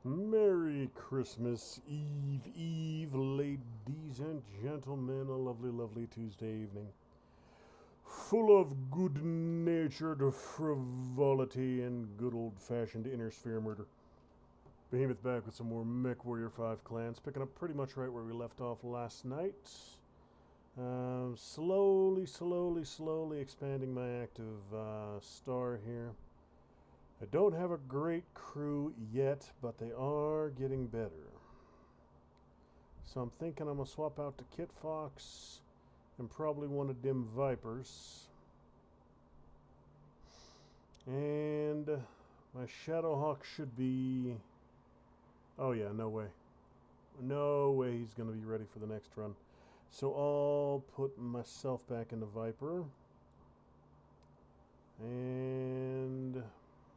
Merry Christmas Eve, ladies and gentlemen. A lovely, lovely Tuesday evening. Full of good-natured frivolity and good old-fashioned inner sphere murder. Behemoth back with some more MechWarrior 5 clans, picking up pretty much right where we left off last night. Slowly expanding my active star here. I don't have a great crew yet, but they are getting better. So I'm thinking I'm going to swap out to Kit Fox and probably one of them Vipers. And my Shadowhawk should be... Oh yeah, no way. No way he's going to be ready for the next run. So I'll put myself back into Viper. And...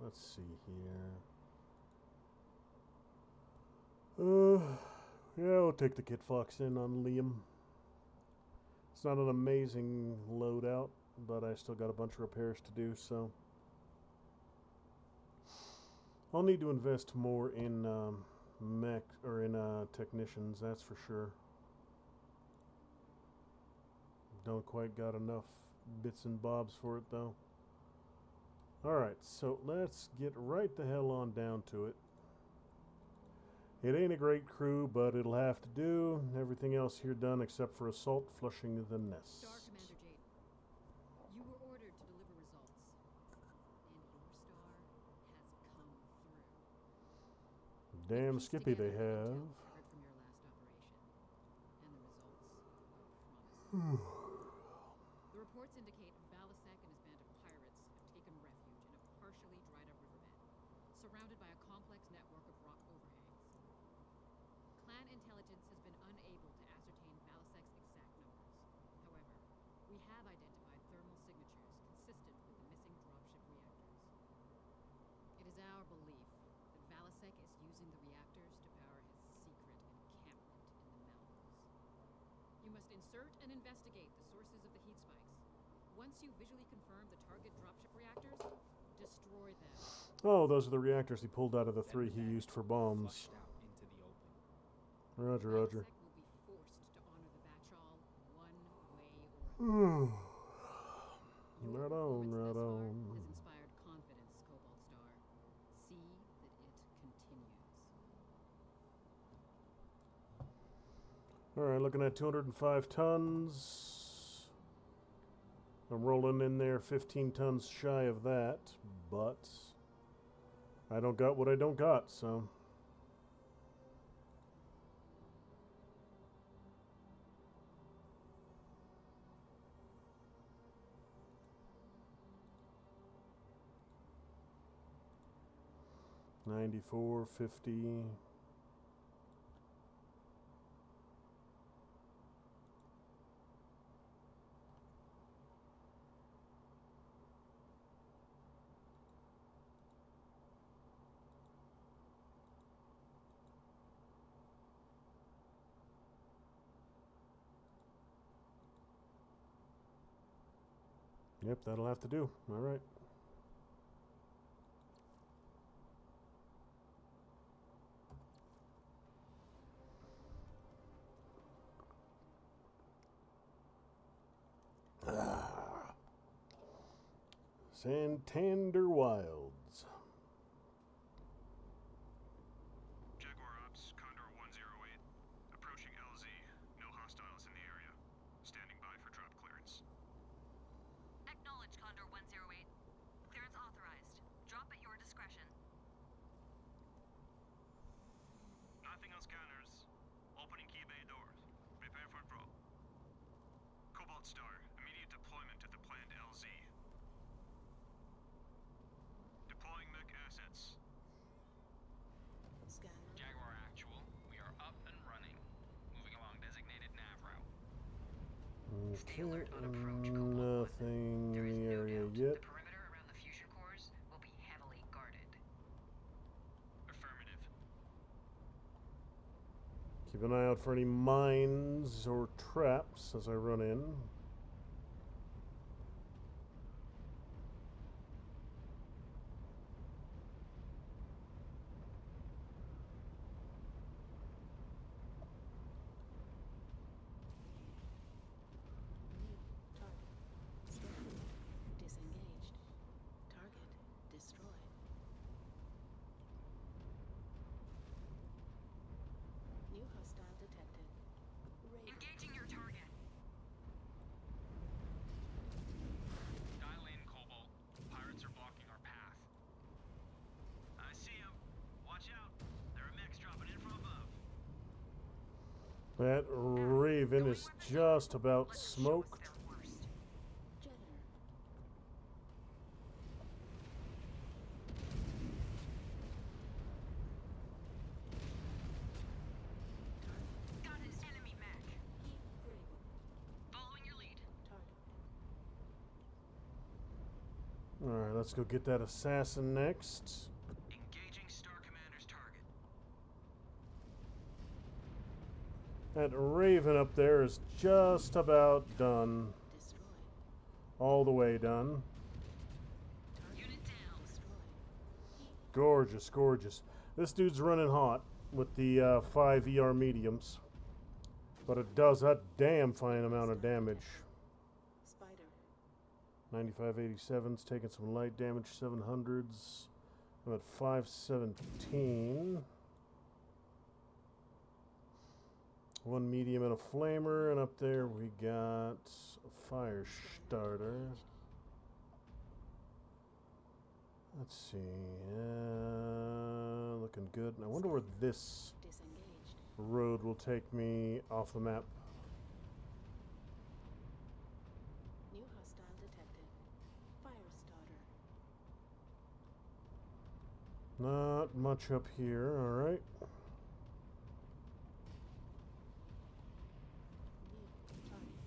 let's see here. Yeah, we'll take the Kit Fox in on Liam. It's not an amazing loadout, but I still got a bunch of repairs to do, so I'll need to invest more in mech or in technicians, that's for sure. Don't quite got enough bits and bobs for it though. Alright, so let's get right the hell on down to it. It ain't a great crew, but it'll have to do. Everything else here done except for assault flushing the nest. Star Commander Jade, you were ordered to deliver results, and your star has come through. Damn Skippy they have. Covered from your last operation, and the results are promising. The reports indicate Valasek and his band of pirates have taken refuge in a partially dried up riverbed, surrounded by a complex network of rock overhangs. Clan intelligence has been unable to ascertain Valasek's exact numbers. However, we have identified thermal signatures consistent with the missing dropship reactors. It is our belief that Valasek is using the reactors to power his secret encampment in the mountains. You must insert and investigate the sources of the heat spikes. Once you visually confirm the target dropship reactors, destroy them. Oh, those are the reactors he pulled out of the three he used for bombs. Roger, Roger. Valasek will be forced to honor the Batchal one way or another. Right on, right on. Has inspired confidence, Cobalt Star. See that it continues. Alright, looking at 205 tons. I'm rolling in there 15 tons shy of that, but I don't got what I don't got, so. $94.50. Yep, that'll have to do. All right. Santander Wilds. Jaguar Ops, Condor 108. Approaching LZ. No hostiles in the area. Standing by for drop clearance. Acknowledge Condor 108. Clearance authorized. Drop at your discretion. Nothing else counters. Opening key bay doors. Prepare for probe. Cobalt Star, immediate deployment to the planned LZ. Deploying mech assets. Jaguar Actual, we are up and running. Moving along designated nav route. Okay, Stay alert on approach, Cobalt 1. nothing There is in the no area doubt yet. the perimeter around the fusion cores will be heavily guarded. Affirmative. Keep an eye out for any mines or traps as I run in. That Raven is just about smoked. Jenner. Got an enemy mech. Heat critical. Following your lead. Target. Alright, let's go get that assassin next. Engaging Star Commander's target. That Raven up there is just about done. Destroyed. All the way done. Unit down. Destroyed. Heat Gorgeous, gorgeous. This dude's running hot with the 5 ER mediums. But it does a damn fine amount of damage. spider. 9587's taking some light damage, 700s. I'm at 517. One medium and a flamer, and up there we got a fire starter. Let's see, looking good. And I wonder where this Disengaged. road will take me off the map. New hostile detected. Fire starter. Not much up here, alright. New target.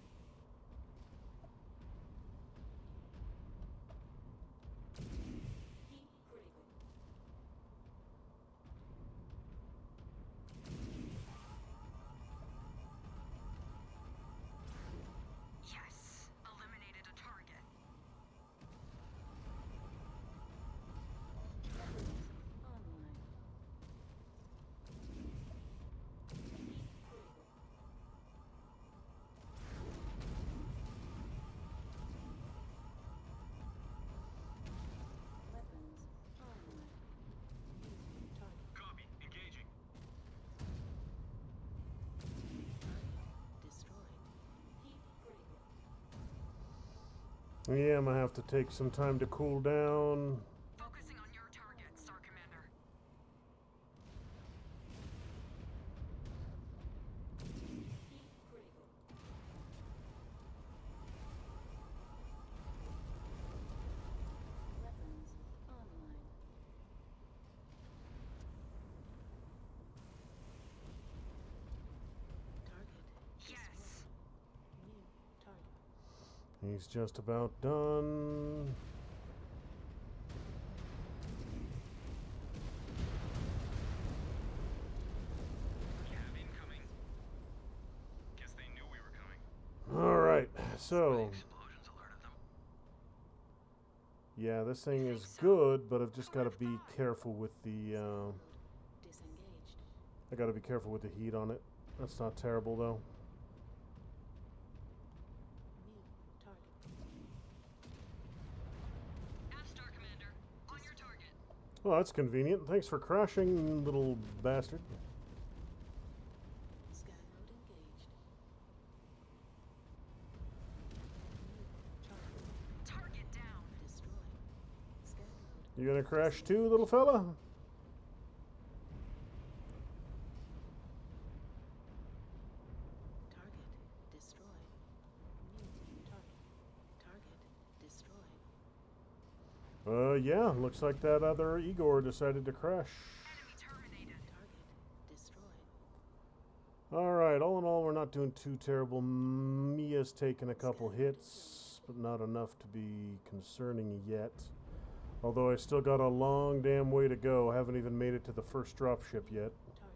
Heat critical. Yes. Eliminated a target. Online. Heat critical. Weapons online. New target. Copy. Engaging. Destroyed. Heat critical. Yeah, I'm gonna have to take some time to cool down. Focusing on your target, Star Commander. Heat critical. Weapons online. Target. Yes. New target. He's just about done. Cav incoming. Guess they knew we were coming. Alright, so Explosions alerted them. yeah, this thing is good, but I've just got to be careful with the Disengaged. I got to be careful with the heat on it. That's not terrible though. New target. Star Commander, on your target. Well, that's convenient. Thanks for crashing, little bastard. Scan mode engaged. New target. Target down. Destroyed. Scan mode. You gonna crash too, little fella? Target destroyed. New target. Target destroyed. Yeah, looks like that other Igor decided to crash. Enemy terminated. Target destroyed. Alright, all in all, we're not doing too terrible. Mia's taken a couple hits, but not enough to be concerning yet. Although I still got a long damn way to go. I haven't even made it to the first dropship yet. Target.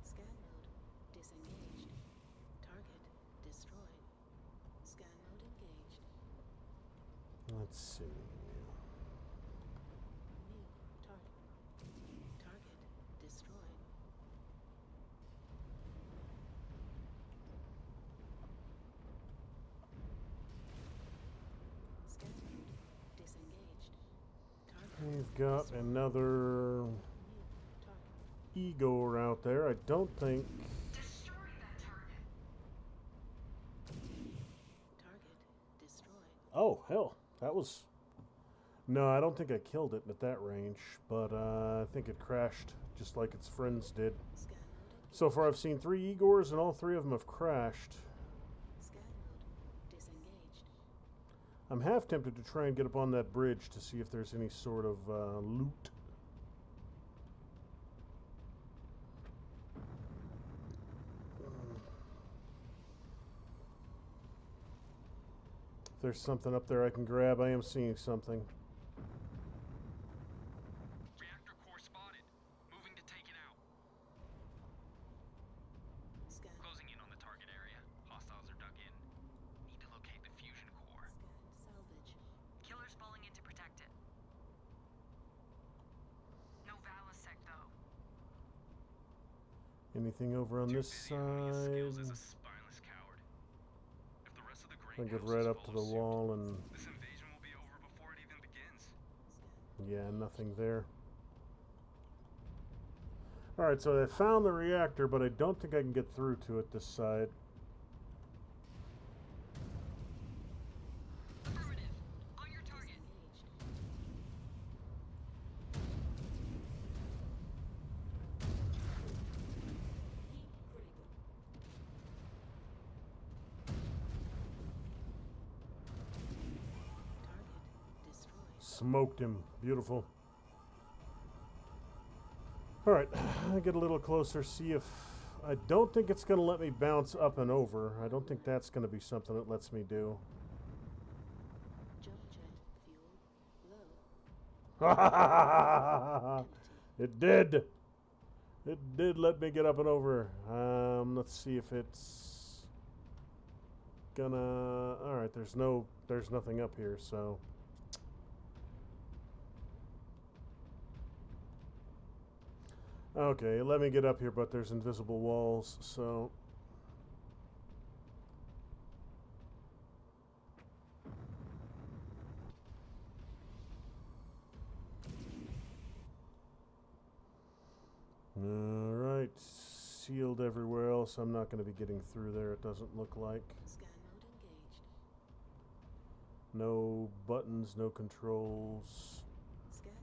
Scan mode disengaged. Target destroyed. Scan mode engaged. Let's see. New target. Target destroyed. Scan mode disengaged. Target We've got another new target. Igor out there. I don't think... Destroy that target. Target destroyed. Oh, hell. That was No, I don't think I killed it at that range, but I think it crashed just like its friends did. Scan mode engaged. So far I've seen 3 Igors and all 3 of them have crashed. Scan mode disengaged. I'm half tempted to try and get up on that bridge to see if there's any sort of loot. If there's something up there I can grab, I am seeing something. Reactor core spotted. Moving to take it out. Scan. Closing in on the target area. Hostiles are dug in. Need to locate the fusion core. Scan salvage. Killer's falling in to protect it. No Valasec, though. Anything over on Too this busy honing his skills as a side? spineless coward. If the rest of the I get greenhouse right is up to the follow suit, wall and this invasion will be over before it even begins. Scan. yeah, nothing there. Alright, so I found the reactor, but I don't think I can get through to it this side. Affirmative. On your target. Disengaged. Heat critical. Target destroyed. Smoked him. Beautiful. Alright, I get a little closer, see if... I don't think it's going to let me bounce up and over. I don't think that's going to be something it lets me do. Jump jet fuel low. Empty. It did! It did let me get up and over. Let's see if it's gonna... Alright, there's nothing up here, so... Okay, let me get up here, but there's invisible walls, so... Alright, sealed everywhere else. I'm not going to be getting through there, it doesn't look like. Scan mode engaged. No buttons, no controls. Scan mode.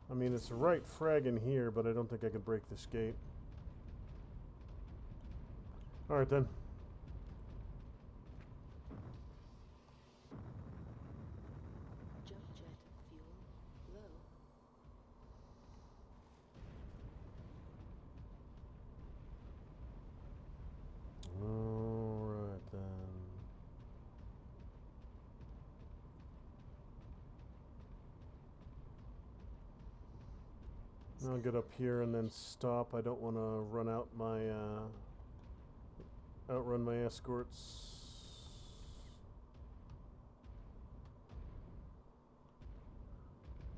I mean, it's right fragging here, but I don't think I can break this gate. Alright then. Jump jet fuel low. Alright then. I'll get up here and then stop. I don't want to run out my outrun my escorts.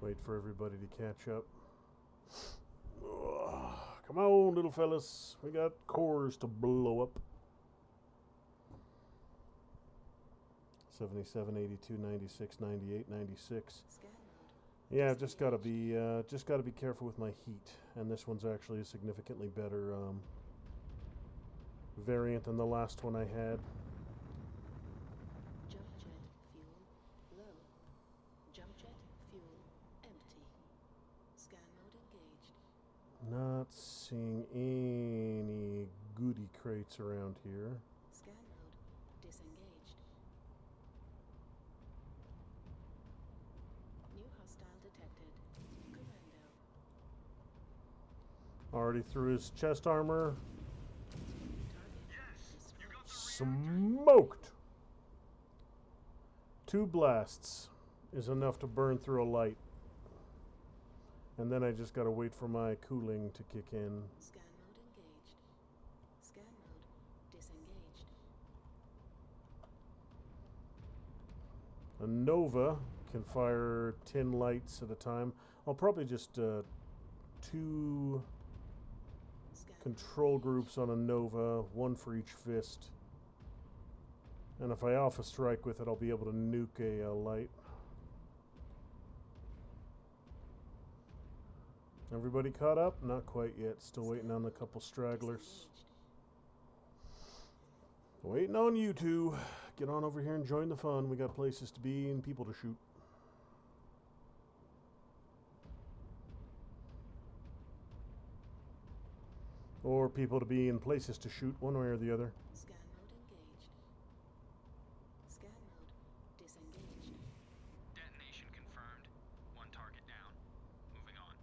Wait for everybody to catch up. Ugh. Come on, little fellas. We got cores to blow up. 77, 82, 96, 98, 96. Scan mode. Yeah, I've just got to be careful with my heat, and this one's actually a significantly better variant than the last one I had. Jump jet fuel low. Jump jet fuel empty. Scan mode engaged. Not seeing any goody crates around here. Scan mode disengaged. New hostile detected. Commando. Already through his chest armor. Target destroyed. Smoked! 2 blasts is enough to burn through a light. And then I just gotta wait for my cooling to kick in. Scan mode engaged. Scan mode disengaged. A Nova can fire 10 lights at a time. I'll probably just 2 Scan control groups on a Nova, 1 for each fist. And if I alpha strike with it, I'll be able to nuke a light. Everybody caught up? Not quite yet. Still waiting on a couple stragglers. disengaged. Waiting on you two. Get on over here and join the fun. We got places to be and people to shoot. Or people to be in places to shoot, one way or the other. Scan mode engaged. Scan mode disengaged. Detonation confirmed. One target down. Moving on.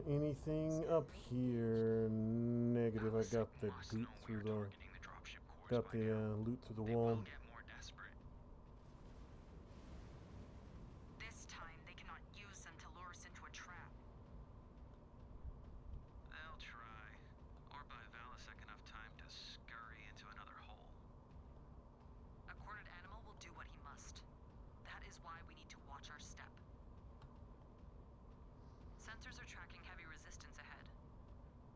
Anything up here? Negative. I got the Must loot know we through are the targeting the dropship cores got by the now. loot through the They wall. will get more desperate. This time, they cannot use them to lure us into a trap. They'll try. Or buy Valasek enough time to scurry into another hole. A cornered animal will do what he must. That is why we need to watch our step. Sensors are tracking heavy resistance ahead.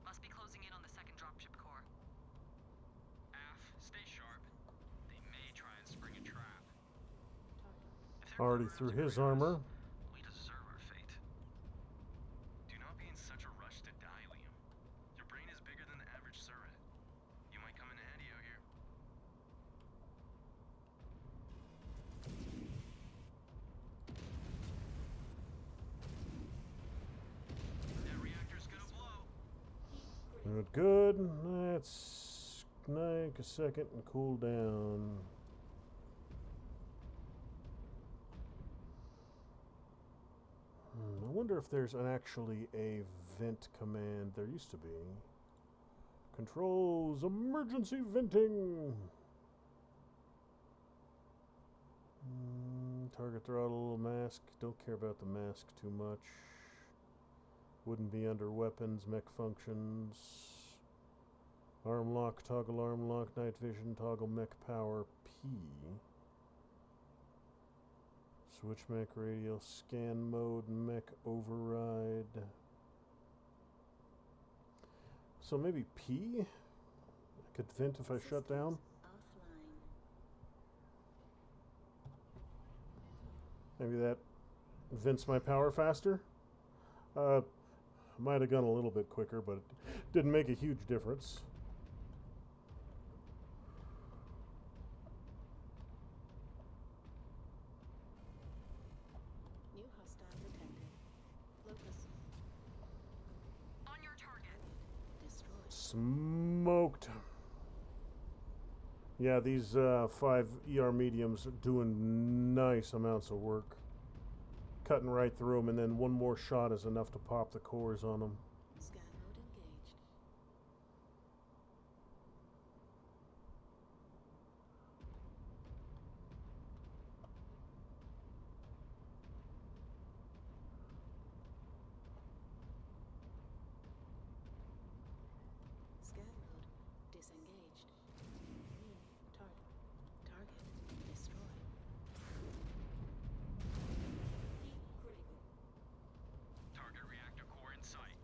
Must be closing in on the second dropship core. Af, stay sharp. They may try and spring a trap. If they're Already clever through enough his to hurt us, armor. we deserve our fate. Do not be in such a rush to die, Liam. Your brain is bigger than the average Surat. You might come in handy out here. That reactor's gonna blow. Good, good. Let's take a second and cool down. I wonder if there's actually a vent command. There used to be. Controls emergency venting. Target throttle, mask. Don't care about the mask too much. Wouldn't be under weapons, mech functions. Arm lock, toggle arm lock, night vision, toggle mech power, P. Switch mech radial, scan mode, mech override. So maybe P? I could vent if I shut down. Offline. Maybe that vents my power faster. Might have gone a little bit quicker, but it didn't make a huge difference. New hostile detected. Locus On your target. destroyed. Smoked. Yeah, these 5 ER mediums are doing nice amounts of work. Cutting right through them, and then one more shot is enough to pop the cores on them. Scan mode engaged. Scan mode disengaged. New target. Target destroyed. Target reactor core in sight.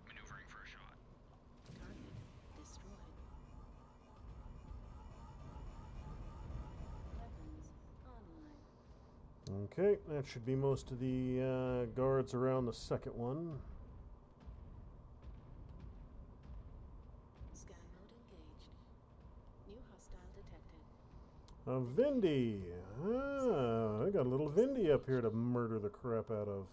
Maneuvering for a shot. Target destroyed. Weapons online. Okay, that should be most of the guards around the second one. Scan mode engaged. New hostile detected. Vindy. I got a little Vindy up here to murder the crap out of.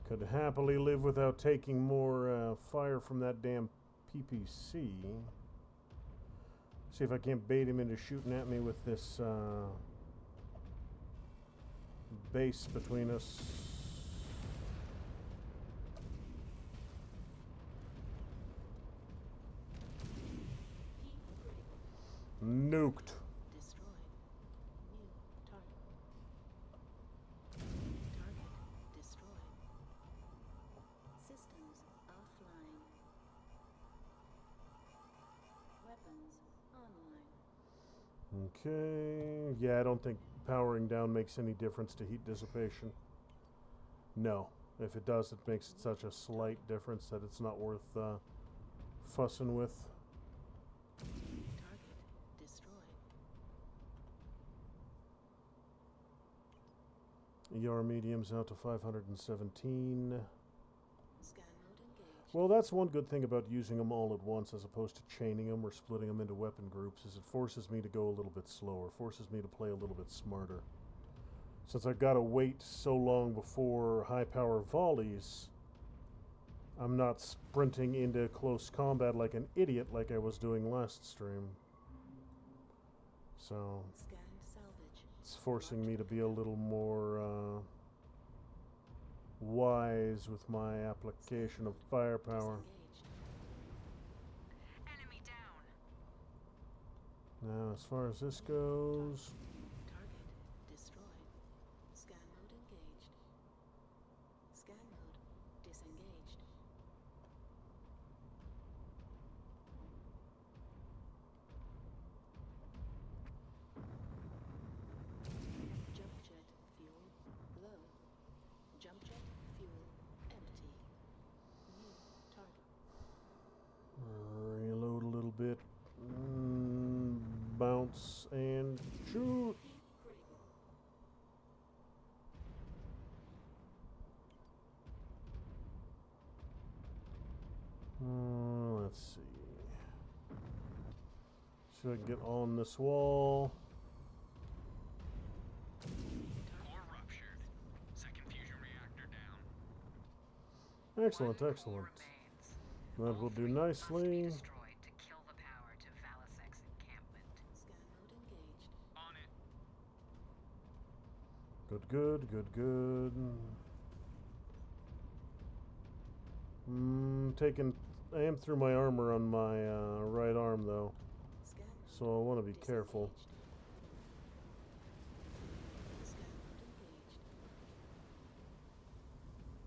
Could happily live without taking more fire from that damn PPC. See if I can't bait him into shooting at me with this base between us. Nuked. Destroyed. New target. Target destroyed. Systems offline. Weapons online. Okay. Yeah, I don't think powering down makes any difference to heat dissipation. No. If it does, it makes it such a slight difference that it's not worth fussing with. Target destroyed. ER mediums out to 517. Scan mode engaged. Well, that's one good thing about using them all at once as opposed to chaining them or splitting them into weapon groups is it forces me to go a little bit slower, forces me to play a little bit smarter. Since I've got to wait so long before high power volleys, I'm not sprinting into close combat like an idiot like I was doing last stream. So Scanned salvage. it's forcing me to be a little more wise with my application of firepower. Disengaged. Enemy down. Now, as far as this goes, Target destroyed. Scan mode engaged. Scan mode disengaged. Jump jet fuel low. Jump jet fuel empty. New target. reload a little bit, bounce and shoot. Let's see. See if I can get on this wall. Core ruptured. Second fusion reactor down. Excellent, One excellent. core remains. That All will do 3 must be nicely. destroyed to kill the power to Valisec's encampment. Scan mode engaged. On it. Good, good, good, good. I am through my armor on my right arm though, Scan mode so I want to be careful. disengaged. Scan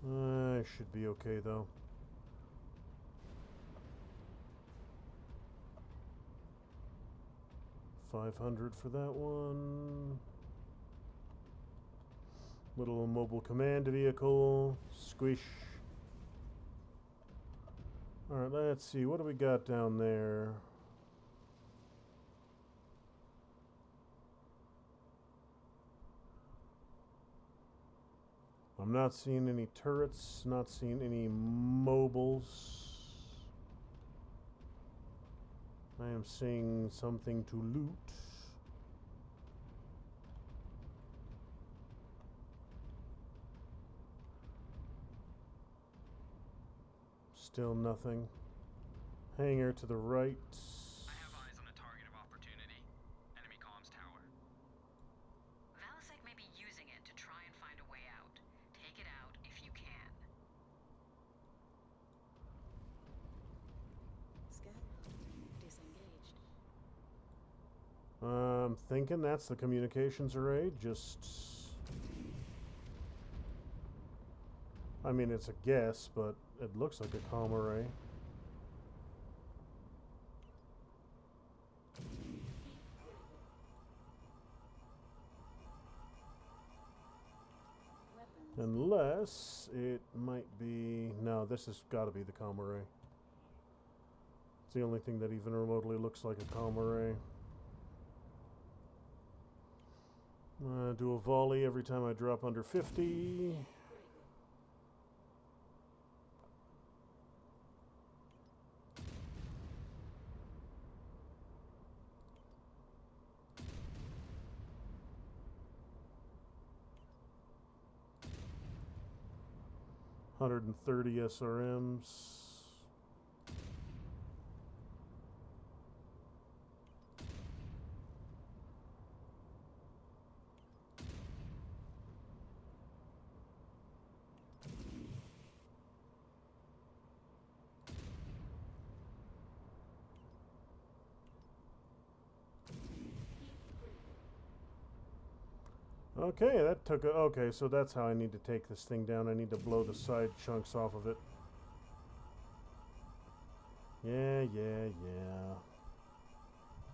mode engaged. I should be okay though. $500 for that one. Little mobile command vehicle. Squish. Alright, let's see. What do we got down there? I'm not seeing any turrets, not seeing any mobiles. I am seeing something to loot. Still nothing. Hangar to the right. I have eyes on a target of opportunity. Enemy comms tower. Valisec may be using it to try and find a way out. Take it out if you can. Scan mode disengaged. I'm thinking that's the communications array. I mean, it's a guess, but it looks like a comm array. Weapons. Unless it might be... No, this has got to be the comm array. It's the only thing that even remotely looks like a comm array. Do a volley every time I drop under 50. $130 SRMs. Okay, that took a... Okay, so that's how I need to take this thing down. I need to blow the side chunks off of it. Yeah.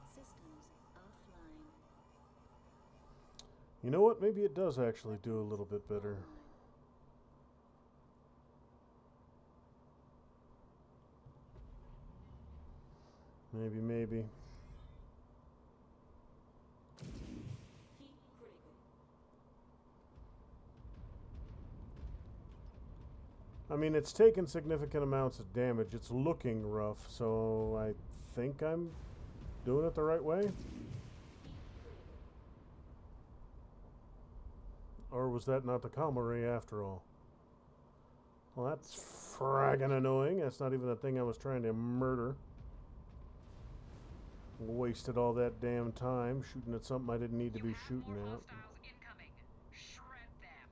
Systems offline. You know what? Maybe it does actually do a little bit better. Maybe. I mean, it's taken significant amounts of damage. It's looking rough, so I think I'm doing it the right way. Or was that not the comma ray after all? Well, that's fraggin' annoying. That's not even the thing I was trying to murder. Wasted all that damn time shooting at something I didn't need to be shooting at. Hostiles incoming. Shred them.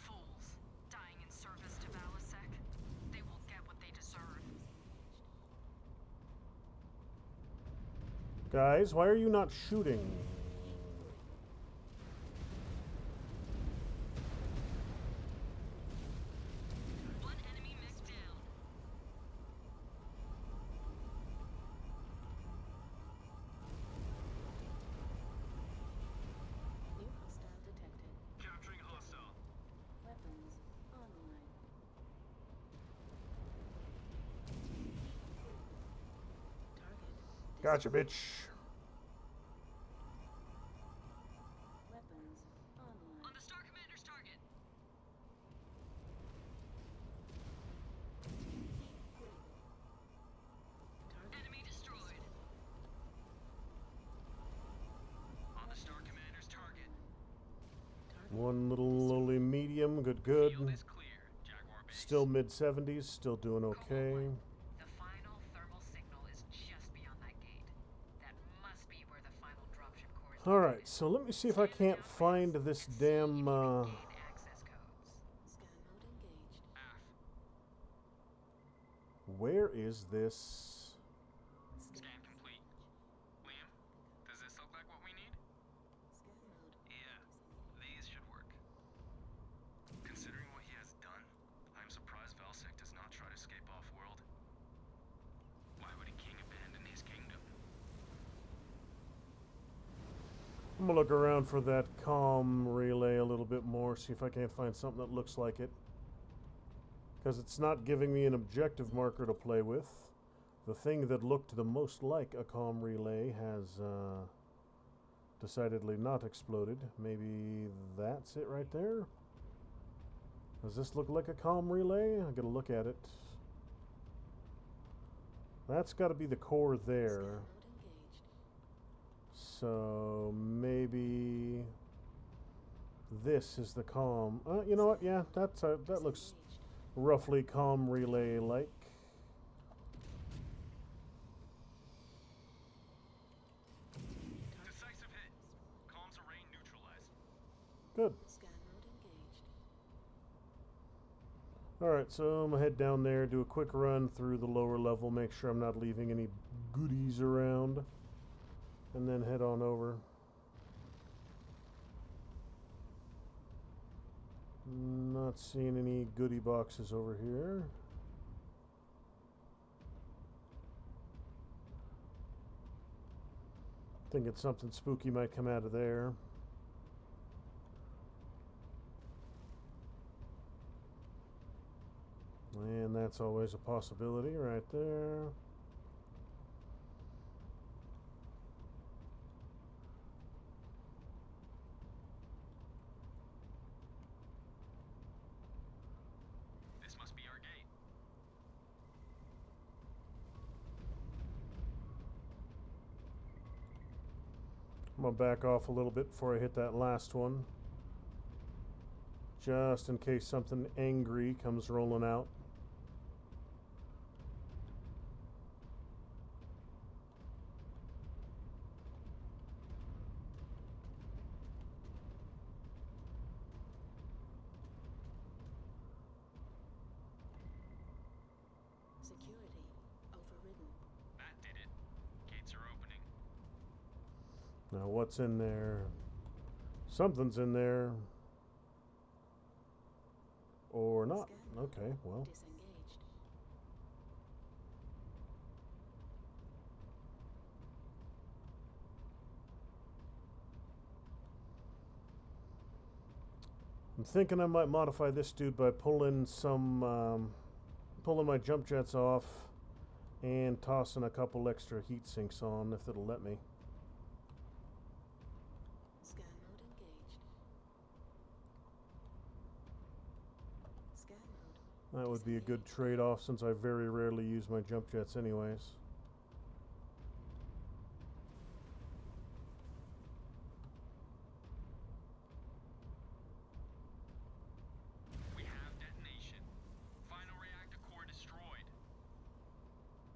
Fools. Dying in service to Valasek. They will get what they deserve. Guys, why are you not shooting? One enemy mech down. New hostile detected. Capturing hostile. Weapons online. Target. Gotcha, bitch. Weapons online. On the Star Commander's target. Target. Enemy destroyed. On the Star Commander's target. Target. One little lowly medium, good, good. Field is clear. Jaguar base. Still mid-70s, still doing okay. The final thermal signal is just beyond that gate. That must be where the final dropship core is Alright, located. so let me see if I can't find this And see if damn, you can gain access codes. Scan mode engaged. AF. where is this? Scan complete. Liam, does this look like what we need? Scan mode. Yeah, these should work. Considering what he has done, I'm surprised Valsec does not try to escape off-world. Why would a king abandon his kingdom? I'm gonna look around for that comm relay a little bit more, see if I can't find something that looks like it. Because it's not giving me an objective marker to play with. The thing that looked the most like a comm relay has decidedly not exploded. Maybe that's it right there? Does this look like a comm relay? I gotta look at it. That's gotta be the core Scan there. mode engaged. So maybe this is the comm. You know what? Yeah, that looks Disengaged. roughly comm relay like. Decisive hit. Comms array neutralized. Good. Scan mode engaged. All right, so I'm gonna head down there, do a quick run through the lower level, make sure I'm not leaving any goodies around, and then head on over. Not seeing any goodie boxes over here. Thinking something spooky might come out of there. And that's always a possibility right there. This must be our gate. I'm gonna back off a little bit before I hit that last one. Just in case something angry comes rolling out. Security overridden. That did it. Gates are opening. Now what's in there? Something's in there. Or not. Scan mode Okay, well. disengaged. I'm thinking I might modify this dude by pulling my jump jets off and tossing a couple extra heat sinks on if it'll let me. Scan mode engaged. That would be a good trade-off since I very rarely use my jump jets anyways. We have detonation. Final reactor core destroyed.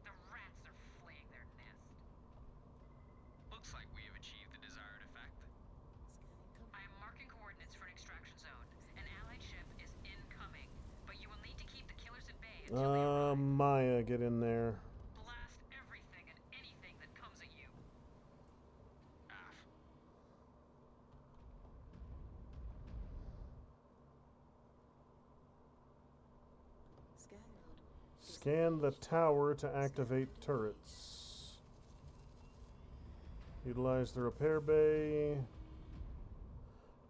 The rats are fleeing their nest. Looks like we have achieved the desired effect. I am marking coordinates for an extraction zone. An allied ship is incoming, but you will need to keep the killers at bay until they arrive. Maya, get in there. Blast everything and anything that comes at you. Aff. Scan mode. Scan the tower to activate turrets. Utilize the repair bay.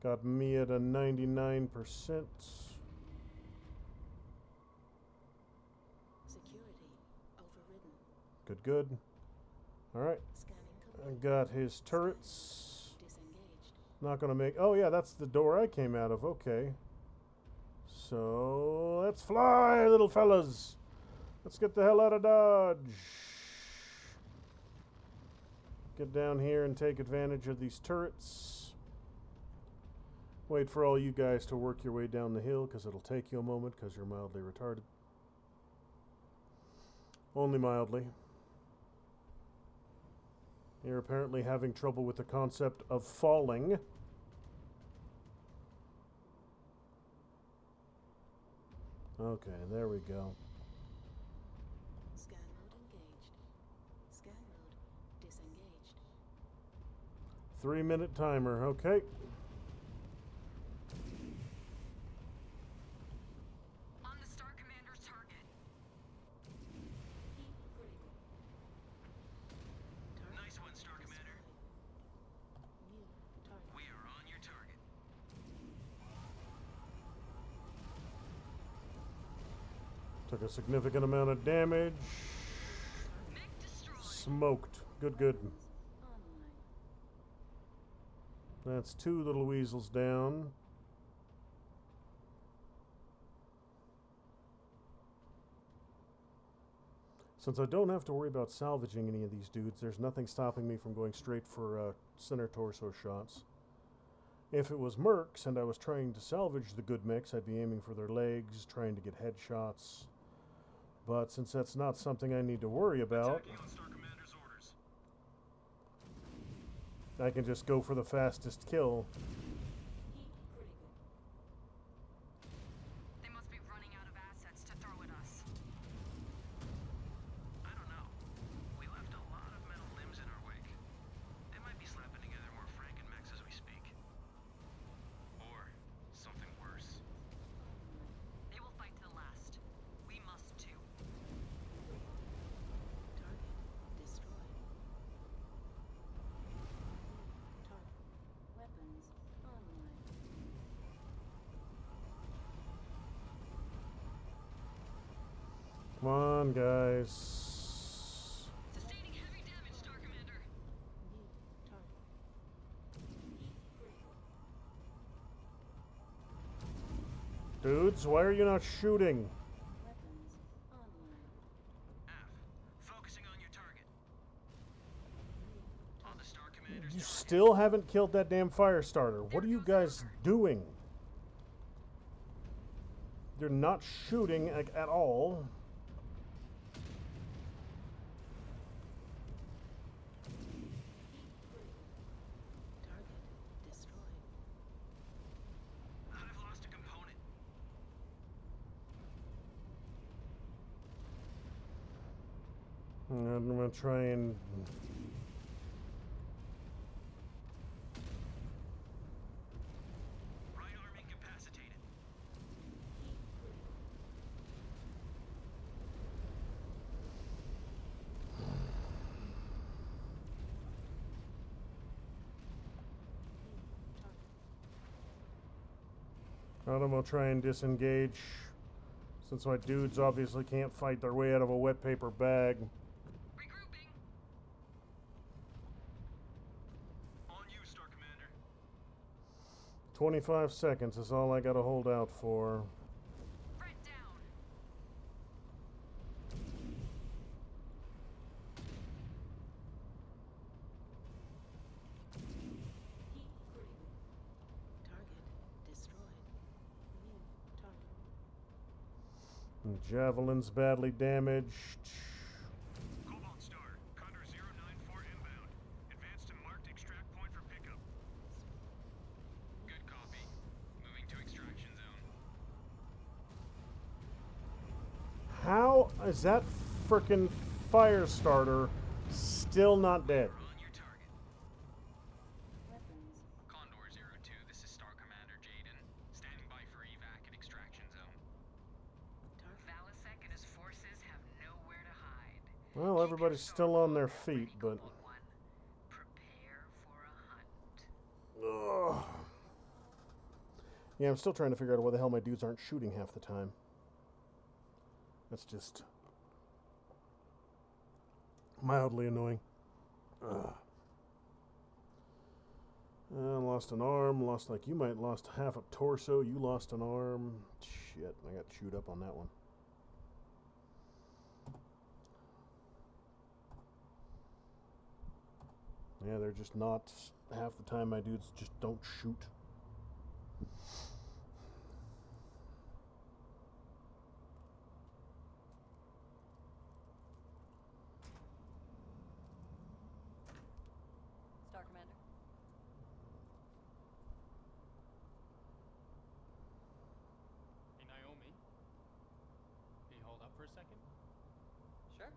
Got me at a 99%. Security overridden. Good, good. Alright. Scanning I complete. got his turrets. Disengaged. Not gonna make... Oh, yeah, that's the door I came out of. Okay. So, let's fly, little fellas. Let's get the hell out of Dodge. Get down here and take advantage of these turrets. Wait for all you guys to work your way down the hill, because it'll take you a moment, because you're mildly retarded. Only mildly. You're apparently having trouble with the concept of falling. Okay, there we go. Scan mode engaged. Scan mode disengaged. 3-minute timer, okay. On the Star Commander's target. Heat critical. Target Nice one, Star Commander. destroyed. New target. We are on your target. Took a significant amount of damage. Mech destroyed. Smoked. Good, good. Online. That's 2 little weasels down. Since I don't have to worry about salvaging any of these dudes, there's nothing stopping me from going straight for center torso shots. If it was mercs and I was trying to salvage the good mechs, I'd be aiming for their legs, trying to get headshots. But since that's not something I need to worry about, Attacking on Star Commander's orders. I can just go for the fastest kill. Heat critical. They must be running out of assets to throw at us. I don't know. We left a lot of metal limbs in our wake. They might be slapping together more Franken-mechs as we speak. Or something worse. They will fight to the last. We must too. Target destroyed. Target. Weapons online. Come on, guys. Sustaining heavy damage, Star Commander. New target. Heat critical. Dudes, why are you not shooting? Weapons online. Aff, focusing on your target. New On the Star Commander's You target. still haven't killed that damn fire starter. What are you guys doing? You're not shooting at all. target destroyed. I've lost a component. I'm gonna try and... Right arm incapacitated. Heat critical. New target. I'm gonna try and disengage. Since my dudes obviously can't fight their way out of a wet paper bag. Regrouping. On you, Star Commander. 25 seconds is all I gotta hold out for. Threat down. Javelin's badly damaged. Cobalt Star, Condor 094 inbound. Advance to marked extract point for pickup. Good copy. Moving to extraction zone. How is that frickin' fire starter still not dead? We're on your target. Weapons. Condor 02, this is Star Commander Jaden. Standing by for evac at extraction zone. Target. Valasek and his forces have nowhere to hide. Well, Keep everybody's your still on their storm ready, feet, but... Cobalt One. Prepare for a hunt. Ugh. Yeah, I'm still trying to figure out why the hell my dudes aren't shooting half the time. That's just... mildly annoying. Ugh. Lost an arm, lost, like, you might lost half a torso, you lost an arm. Shit, I got chewed up on that one. Yeah, they're just not, half the time my dudes just don't shoot. Star Commander. Hey, Naomi. Can you hold up for a second? Sure.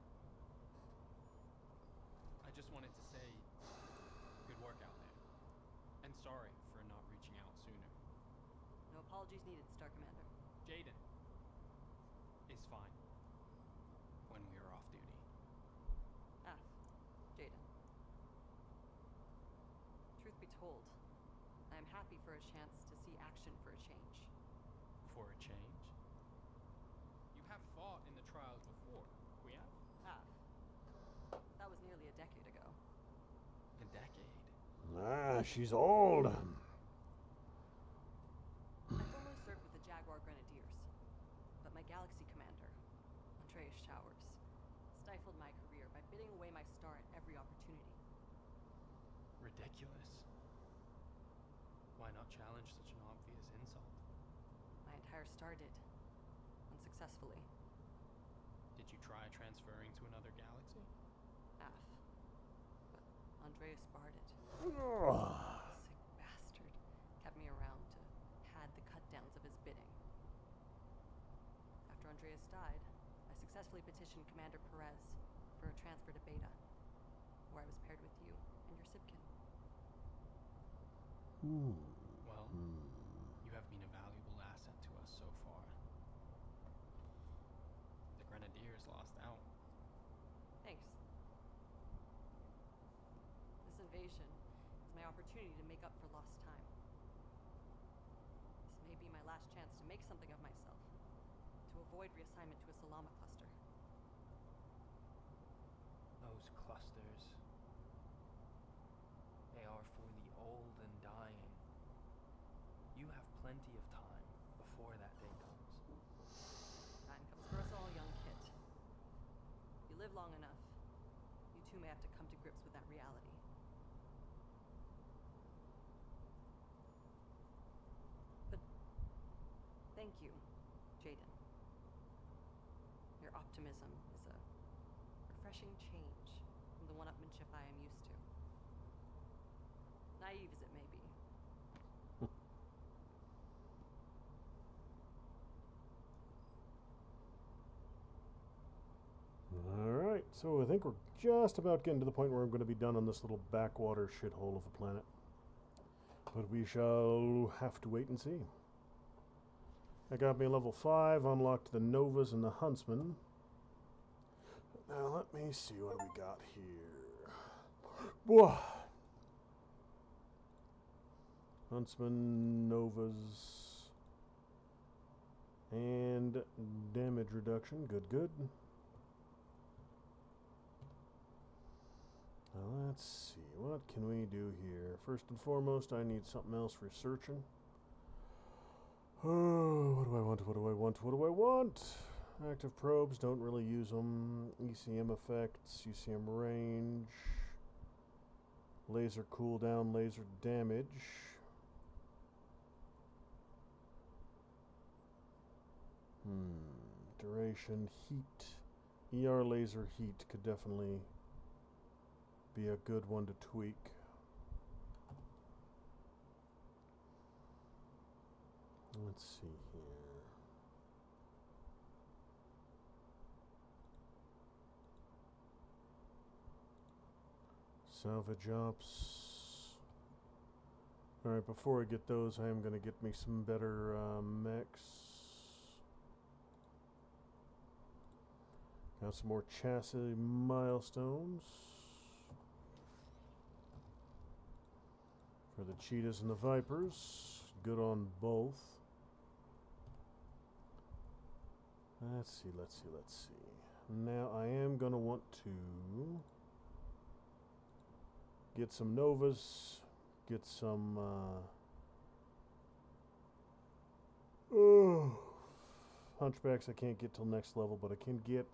I just wanted to say good work out there. And sorry for not reaching out sooner. No apologies needed, Star Commander. Jaden is fine when we are off duty. Ah, Jaden. Truth be told, I am happy for a chance to see action for a change. For a change? You have fought in the trials before, we have? Half. That was nearly a decade ago. A decade. Ah, she's old. I formerly served with the Jaguar Grenadiers, but my galaxy commander, Andreas Showers, stifled my career by bidding away my star at every opportunity. Ridiculous. Why not challenge such an obvious insult? My entire star did, unsuccessfully. Did you try transferring to another galaxy? Half. But Andreas barred it. Ugh. Sick bastard kept me around to pad the cut-downs of his bidding. After Andreas died, I successfully petitioned Commander Perez for a transfer to Beta, where I was paired with you and your Sibkin. Well, you have been a valuable asset to us so far. The Grenadiers lost out. Thanks. This invasion is my opportunity to make up for lost time. This may be my last chance to make something of myself, to avoid reassignment to a Salama cluster. Those clusters, they are for the old and dying. You have plenty of time before that day comes. Time comes for us all, young Kit. You live long enough, you too may have to come to grips with that reality. But thank you, Jaden. Your optimism is a refreshing change from the one-upmanship I am used to. Naive as it may be. Alright, so I think we're just about getting to the point where I'm going to be done on this little backwater shithole of a planet. But we shall have to wait and see. That got me level 5, unlocked the Novas and the Huntsman. Now let me see what we got here. Whoa! Huntsman, Novas, and damage reduction. Good, good. Now let's see, what can we do here? First and foremost, I need something else for searching. Oh, what do I want? What do I want? What do I want? Active probes, don't really use them. ECM effects, ECM range, laser cooldown, laser damage. duration, heat. ER laser heat could definitely be a good one to tweak. Let's see here. Salvage ops. Alright, before I get those, I am going to get me some better mechs. Got some more chassis milestones. For the cheetahs and the vipers. Good on both. Let's see. Now I am going to want to get some Novas, get some Hunchbacks I can't get till next level, but I could get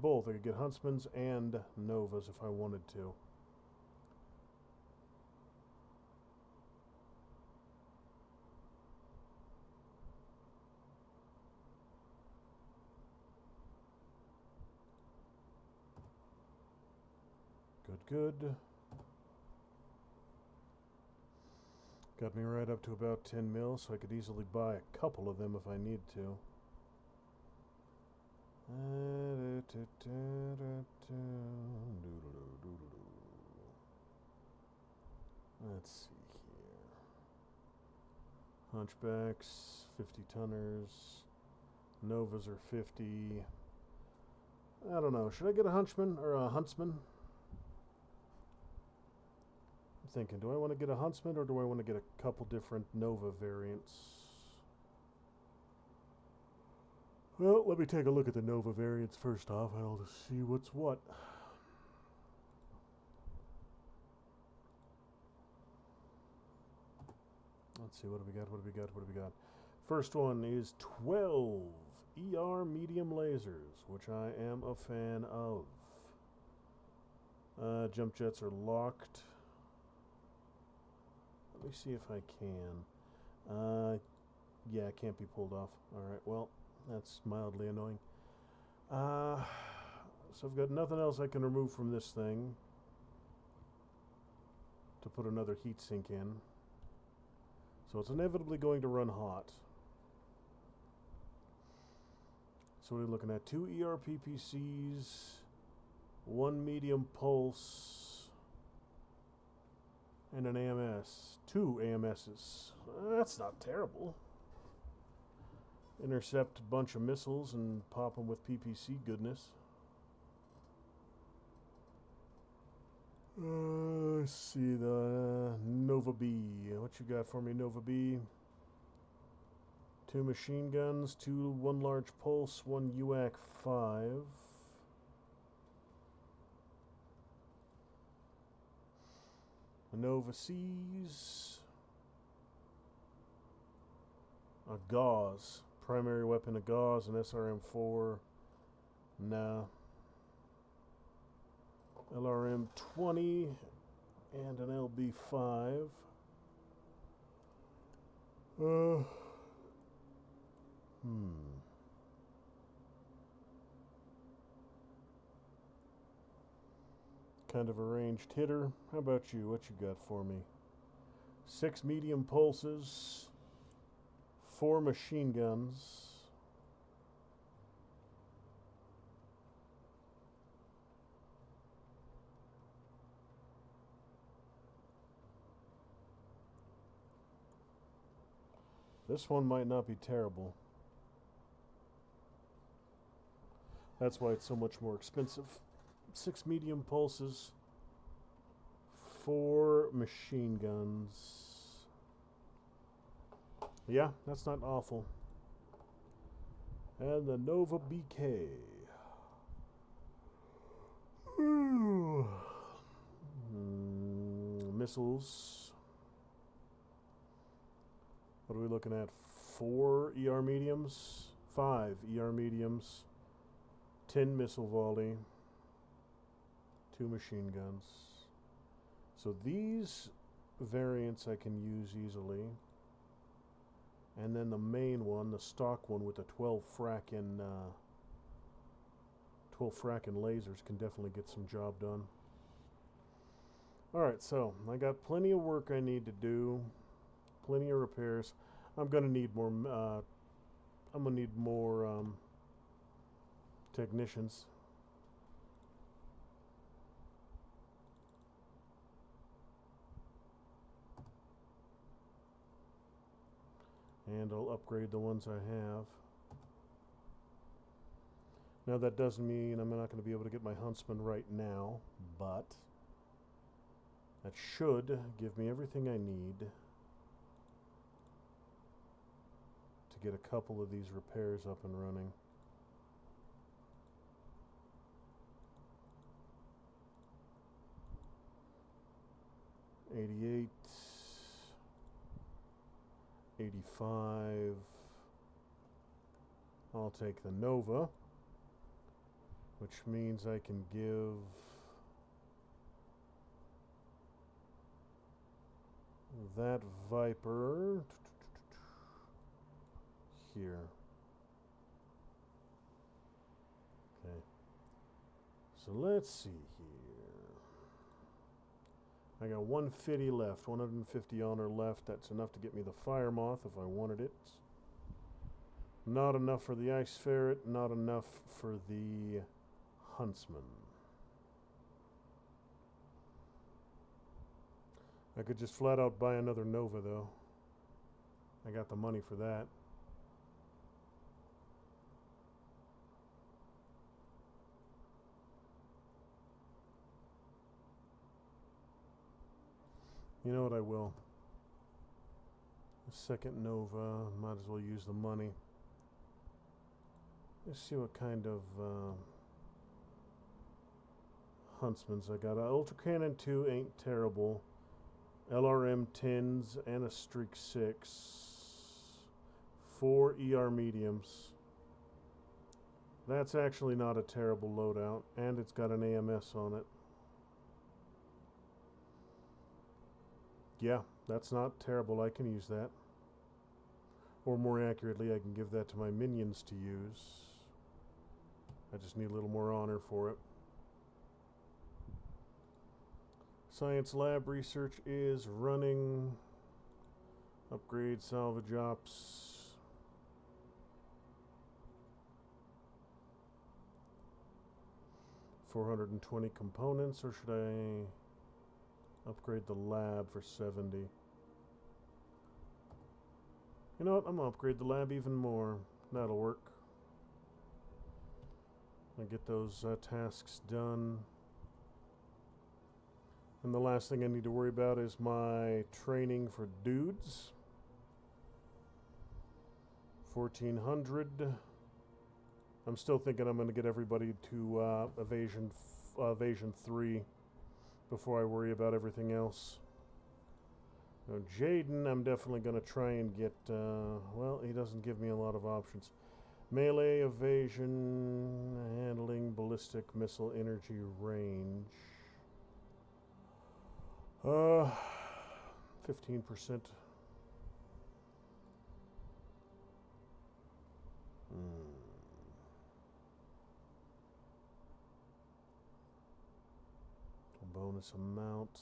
both. I could get Huntsmans and Novas if I wanted to. Good. Got me right up to about 10 mil, so I could easily buy a couple of them if I need to. Let's see here. Hunchbacks, 50 tonners. Novas are 50. I don't know. Should I get a Hunchman or a Huntsman? I'm thinking, do I want to get a Huntsman or do I want to get a couple different Nova variants? Well, let me take a look at the Nova variants first off. I'll just see what's what. Let's see, what do we got? First one is 12 ER medium lasers, which I am a fan of. Jump jets are locked. Let me see if I can. Yeah, it can't be pulled off. Alright, well, that's mildly annoying. So I've got nothing else I can remove from this thing to put another heat sink in. So it's inevitably going to run hot. So what are we looking at? 2 ERPPCs, 1 medium pulse, and an AMS. 2 AMSs. That's not terrible. Intercept a bunch of missiles and pop them with PPC goodness. Let's see, the Nova B. What you got for me, Nova B? 2 machine guns, 1 large pulse, 1 UAC 5. A Nova C's. A Gauze. Primary weapon, a Gauze, an SRM-4. Nah. LRM-20 and an LB-5. Kind of a ranged hitter. How about you? What you got for me? 6 medium pulses, 4 machine guns. This one might not be terrible. That's why it's so much more expensive. 6 medium pulses, 4 machine guns. Yeah, that's not awful. And the Nova BK. Missiles. What are we looking at? 4 ER mediums, 5 ER mediums, 10 missile volley, 2 machine guns. So these variants I can use easily. And then the main one, the stock one with the 12 frackin' lasers can definitely get some job done. Alright, so I got plenty of work I need to do. Plenty of repairs. I'm gonna need more technicians. And I'll upgrade the ones I have. Now that doesn't mean I'm not going to be able to get my huntsman right now, but that should give me everything I need to get a couple of these repairs up and running. $88, $85. I'll take the Nova, which means I can give that Viper here. Okay. So let's see here. I got 150 left, 150 honor left. That's enough to get me the Fire Moth if I wanted it. Not enough for the Ice Ferret, not enough for the Huntsman. I could just flat out buy another Nova though. I got the money for that. You know what, I will. The second Nova, might as well use the money. Let's see what kind of Huntsmans I got. Ultra Cannon 2 ain't terrible. LRM 10s and a Streak 6. 4 ER mediums. That's actually not a terrible loadout, and it's got an AMS on it. Yeah, that's not terrible. I can use that. Or more accurately, I can give that to my minions to use. I just need a little more honor for it. Science lab research is running. Upgrade salvage ops. $420 components, or should I upgrade the lab for 70? You know what? I'm gonna upgrade the lab even more. That'll work. I get those tasks done. And the last thing I need to worry about is my training for dudes. 1400. I'm still thinking I'm going to get everybody to evasion 3 before I worry about everything else. Now, Jaden, I'm definitely going to try and get, well, he doesn't give me a lot of options. Melee, evasion, handling, ballistic, missile, energy, range. 15%. Bonus amounts.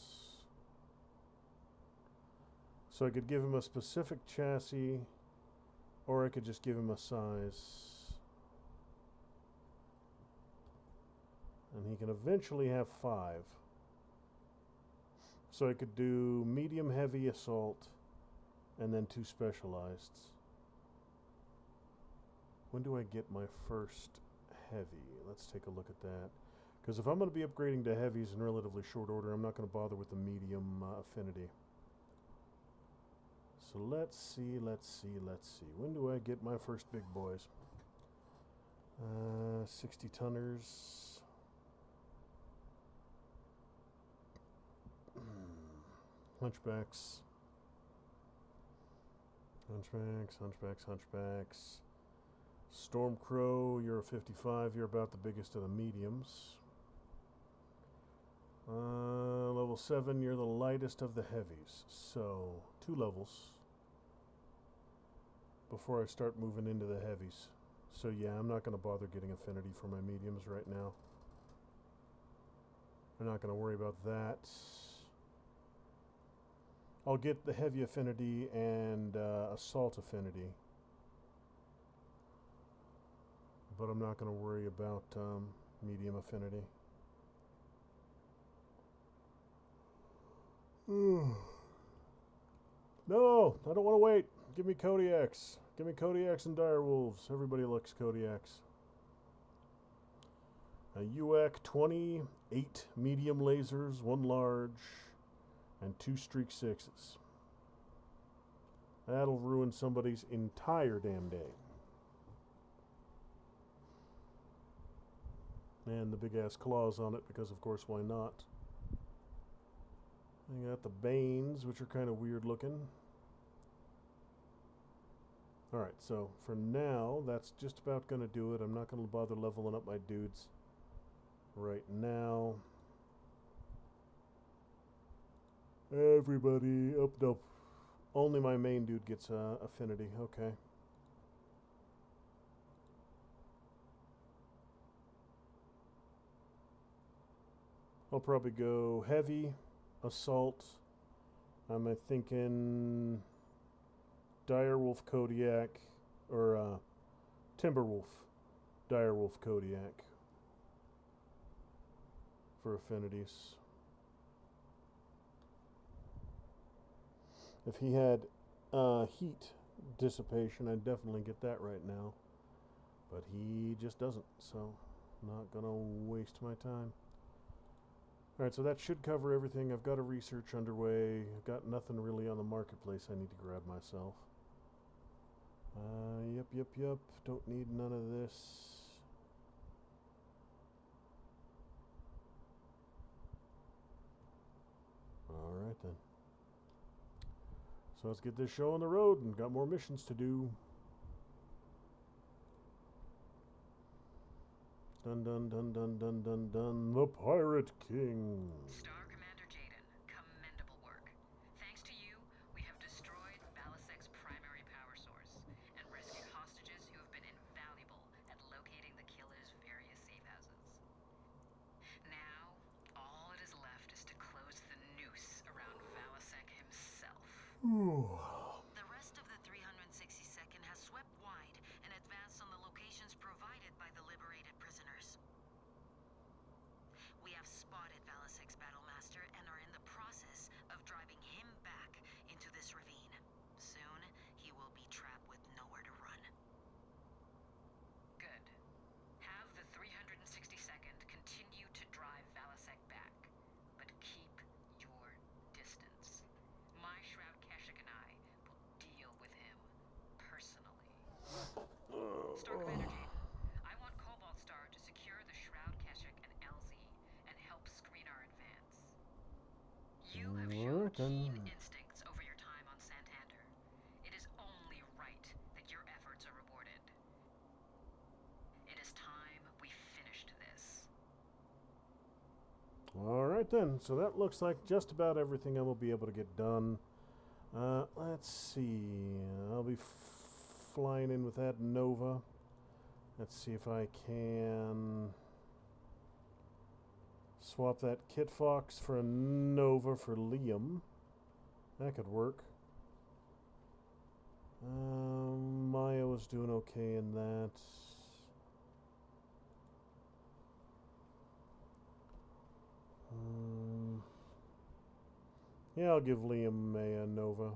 So I could give him a specific chassis, or I could just give him a size. And he can eventually have 5. So I could do medium heavy assault and then 2 specialized. When do I get my first heavy? Let's take a look at that. Because if I'm going to be upgrading to heavies in relatively short order, I'm not going to bother with the medium affinity. So let's see. When do I get my first big boys? 60 tonners. Hunchbacks. Stormcrow, you're a 55. You're about the biggest of the mediums. Level 7, you're the lightest of the heavies. So, 2 levels. before I start moving into the heavies. So yeah, I'm not going to bother getting affinity for my mediums right now. I'm not going to worry about that. I'll get the heavy affinity and assault affinity. But I'm not going to worry about medium affinity. No, I don't want to wait. Give me Kodiaks. Give me Kodiaks and Direwolves. Everybody likes Kodiaks. A UAC 28 medium lasers, 1 large, and 2 streak 6s. That'll ruin somebody's entire damn day. And the big ass claws on it, because of course, why not? I got the Banes, which are kind of weird looking. Alright, so for now, that's just about going to do it. I'm not going to bother leveling up my dudes right now. Everybody up, nope. Only my main dude gets affinity. Okay. I'll probably go heavy, assault. I'm thinking Direwolf Kodiak, or Timberwolf Direwolf Kodiak for affinities. If he had heat dissipation, I'd definitely get that right now. But he just doesn't, so I'm not going to waste my time. Alright, so that should cover everything. I've got a research underway. I've got nothing really on the marketplace I need to grab myself. Yep. Don't need none of this. Alright then. So let's get this show on the road and got more missions to do. Dun. The Pirate King. Star Commander Jaden, commendable work. Thanks to you, we have destroyed Balasec's primary power source and rescued hostages who have been invaluable at locating the killer's various safe houses. Now, all that is left is to close the noose around Balasec himself. The rest of the 362nd has swept wide and advanced on the locations provided by the liberated prisoners. We have spotted Balasec's battlemaster and are in the process of driving him back into this ravine. Soon, he will be trapped with nowhere to run. Good. Have the 362nd continue to drive Balasec back, but keep your distance. My Shroud Keshik and I will deal with him personally. Star Commander Jaden, I want Cobalt Star to secure the Shroud Keshik and LZ and help screen our advance. You have shown keen instincts over your time on Santander. It is only right that your efforts are rewarded. It is time we finished this. Alright then, so that looks like just about everything I will be able to get done. Let's see, I'll be flying in with that Nova. Let's see if I can swap that Kit Fox for a Nova for Liam. That could work. Maya was doing okay in that. Yeah, I'll give Liam a Nova.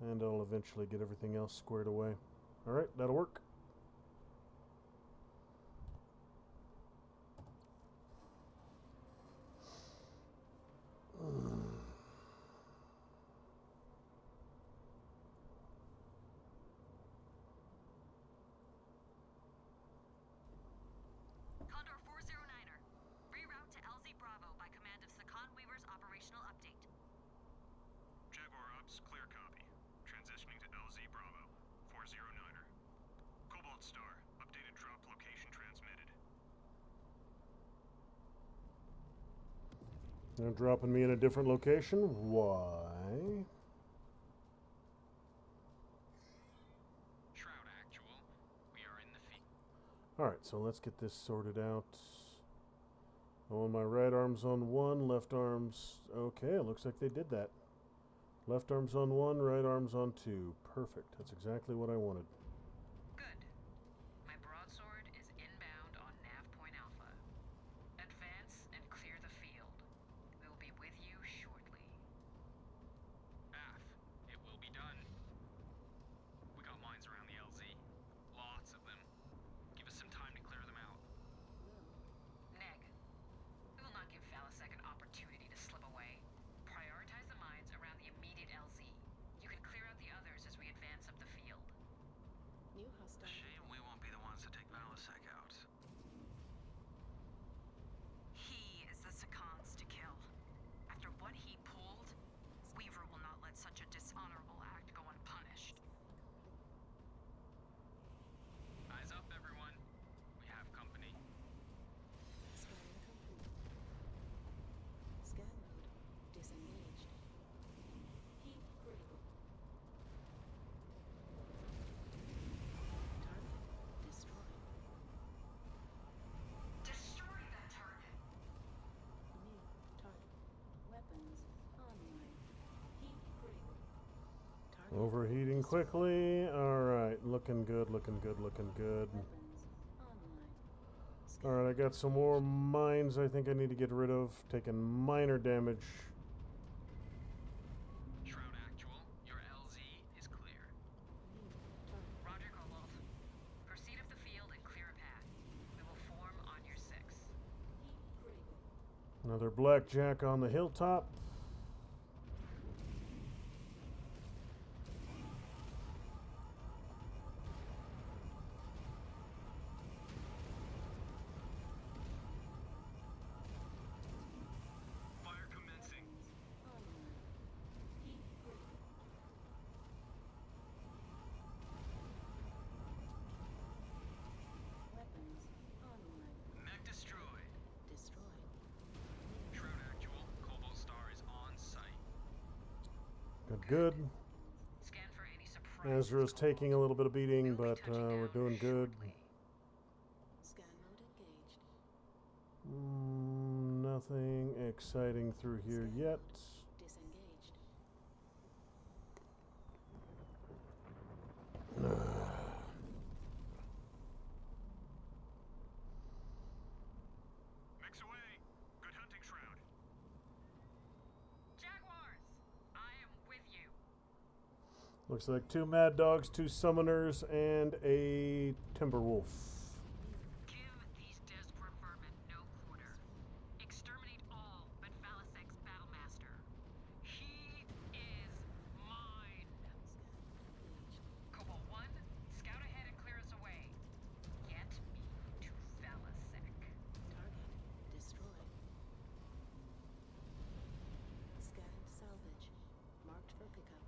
And I'll eventually get everything else squared away. Alright, that'll work. Condor 409er, reroute to LZ Bravo by command of Sakan Weaver's operational update. Jaguar Ops, clear copy. Transitioning to LZ Bravo, 409er. Cobalt Star, updated drop location transmitted. They're dropping me in a different location. Why? Alright, so let's get this sorted out. Oh, my right arm's on 1, left arm's... Okay, it looks like they did that. Left arm's on 1, right arm's on 2. Perfect. That's exactly what I wanted. Good. My broadsword is inbound on Nav Point Alpha. Advance and clear the field. We will be with you shortly. Af, it will be done. We got mines around the LZ. Lots of them. Give us some time to clear them out. Neg, we will not give Valasek an opportunity to slip away. Prioritize the mines around the immediate LZ. You can clear out the others as we advance up the field. New hostile. Shame we won't be the ones to take Valasek out. He is the Sakans to kill. After what he pulled, Weaver will not let such a dishonorable act go unpunished. Eyes up, everyone. We have company. Scanning complete. Scan mode disengaged. Heat critical. Target destroyed. Destroy that target! New target. Weapons online. Heat critical. Target Overheating quickly. Alright, looking good, looking good, looking good. weapons online. Alright, I got some more mines I think I need to get rid of. Taking minor damage. Shroud Actual, your LZ is clear. New target. Roger, Cobalt. Proceed up the field and clear a path. We will form on your 6. Heat critical. Another blackjack on the hilltop. Fire commencing. Online. Heat critical. Weapons online. Mech destroyed. Destroyed. Shroud Actual, Cobalt Star is on site. Good, good. Scan for any surprises. Ezra's Cobalt. taking a little bit of beating, We'll be but touching we're down doing good. shortly. Scan mode engaged. Nothing exciting through here Scan yet. mode disengaged. Mech's away. Good hunting, Shroud. Jaguars, I am with you. Looks like 2 mad dogs, 2 summoners, and a timber wolf. Give these desperate vermin no quarter. Exterminate all but Valasek's Battlemaster. He is mine! Scan engaged. Cobalt 1, scout ahead and clear us away. Get me to Valasek. Target destroyed. Scanned salvage. Marked for pickup.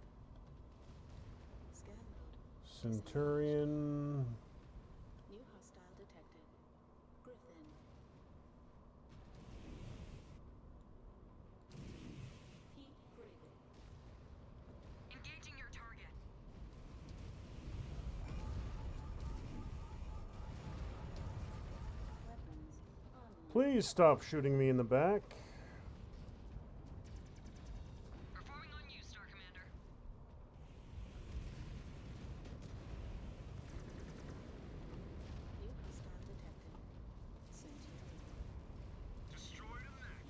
Scan mode. Centurion. New hostile detected. Griffin. Heat critical. Engaging your target. Weapons online. Please stop shooting me in the back. Reporting on you, Star Commander. New hostile detected. Centurion. Destroyed a mech.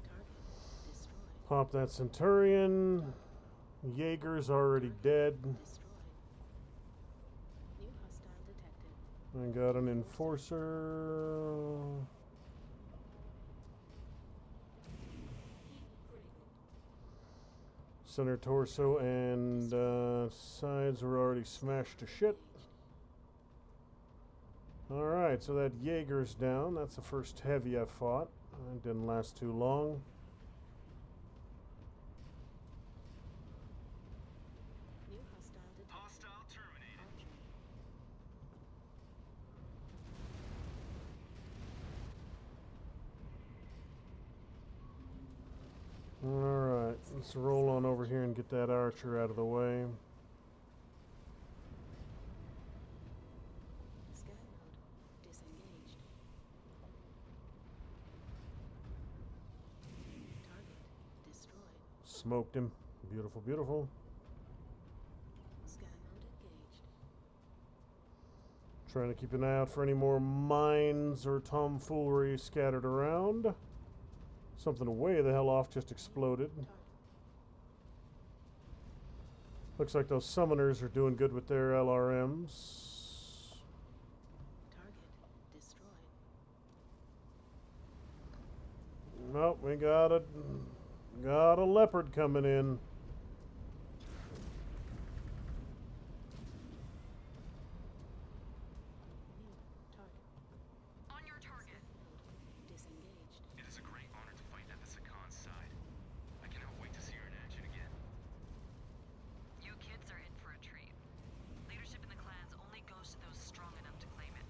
Target destroyed. Pop that Centurion. Jaeger's already dead. Destroyed. New hostile detected. I got an enforcer. Heat critical. Center torso and sides were already smashed to shit. Alright, so that Jaeger's down. That's the first heavy I fought. It didn't last too long. New hostile detected. Hostile terminated. Archer. Alright, let's roll on over here and get that archer out of the way. Scan Smoked him. Beautiful, beautiful. Scan mode engaged. Trying to keep an eye out for any more mines or tomfoolery scattered around. Something way the hell off just exploded. Target. Looks like those summoners are doing good with their LRMs. Target destroyed. Nope, we got a leopard coming in. New target. On your target. Mode disengaged. It is a great honor to fight at the Sakan's side. I cannot wait to see her in action again. You kids are in for a treat. Leadership in the clans only goes to those strong enough to claim it.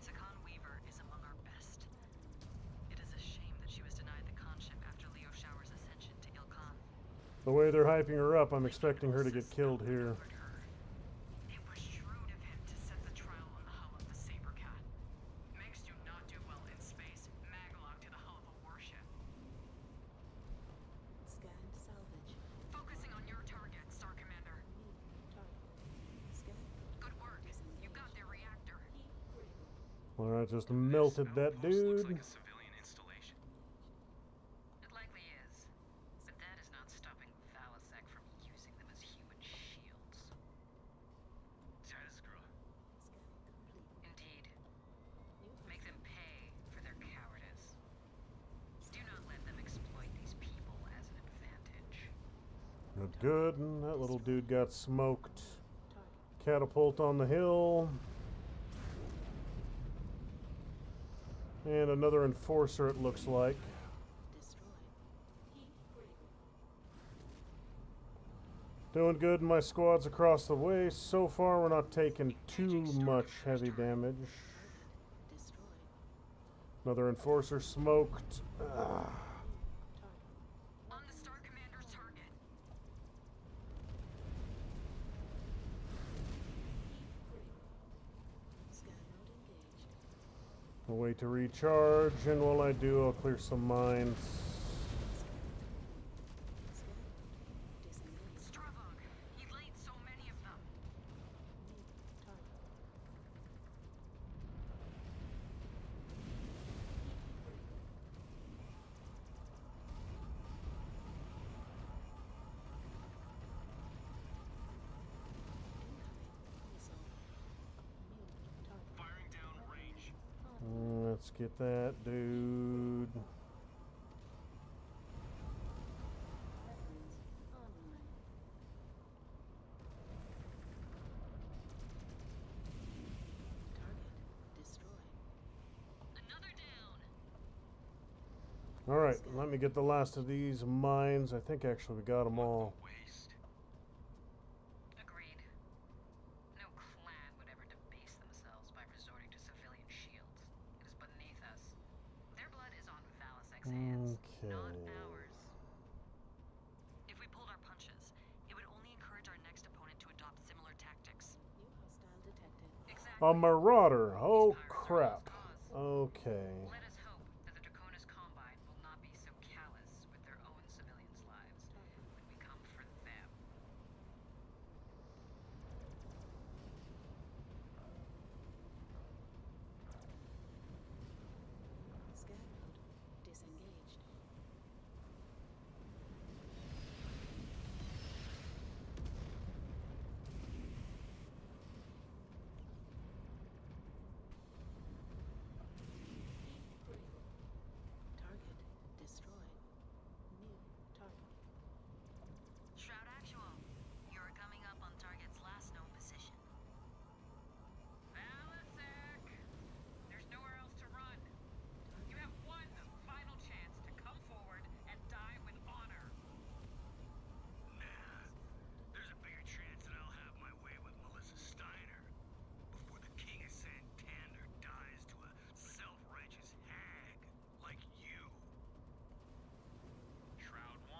Sakan Weaver is among our best. It is a shame that she was denied the conship after Leo Shower's ascension to Ilkhan. The way they're hyping her up, I'm expecting her to get killed here. It was shrewd of him to set the trial on the hull of the Sabercat. Mechs do not do well in space. Maglock to the hull of a warship. Scanned salvage. Focusing on your target, Star Commander. New target. Scan mode Good work. You got their reactor. heat critical. Alright, just melted that Outpost looks dude. like a civilian installation. It likely is, but that is not stopping Valasek from using them as human shields. Tezgra. Scanning complete. Indeed, New make them pay for their cowardice. Do not let them exploit these people as an advantage. Good, good. And that little dude got smoked. target. Catapult on the hill. And another enforcer, it looks like. Destroyed. Heat critical. Doing good in my squads across the way. So far, we're not taking too much heavy damage. Destroyed. Another enforcer smoked. Target. On the Star Commander's target. Heat critical. Scan mode engaged. I'll wait to recharge, and while I do, I'll clear some mines. Scan mode disengaged. Stravog. He laid so many of them. New target. Incoming missile. New target. Firing down range. Let's get that dude. Weapons online. Target destroyed. Another down. Alright, let me get the last of these mines. I think actually we got them all. Waste. Agreed. No clan would ever debase themselves by resorting to civilian shields. It is beneath us. Their blood is on Valasek's hands, not Okay. ours. If we pulled our punches, it would only encourage our next opponent to adopt similar tactics. New hostile detected. Exactly. A marauder. Oh, These pirates are crap. lost cause. Okay. Let us hope that the Draconis Combine will not be so callous with their own civilians' lives when we come for them. Scan mode disengaged. Heat critical. Target destroyed. New target. Shroud Actual, you're coming up on target's last known position. Valasek! There's nowhere else to run. You have one final chance to come forward and die with honor. Nah. There's a bigger chance that I'll have my way with Melissa Steiner before the King of Santander dies to a self-righteous hag like you. Shroud 1,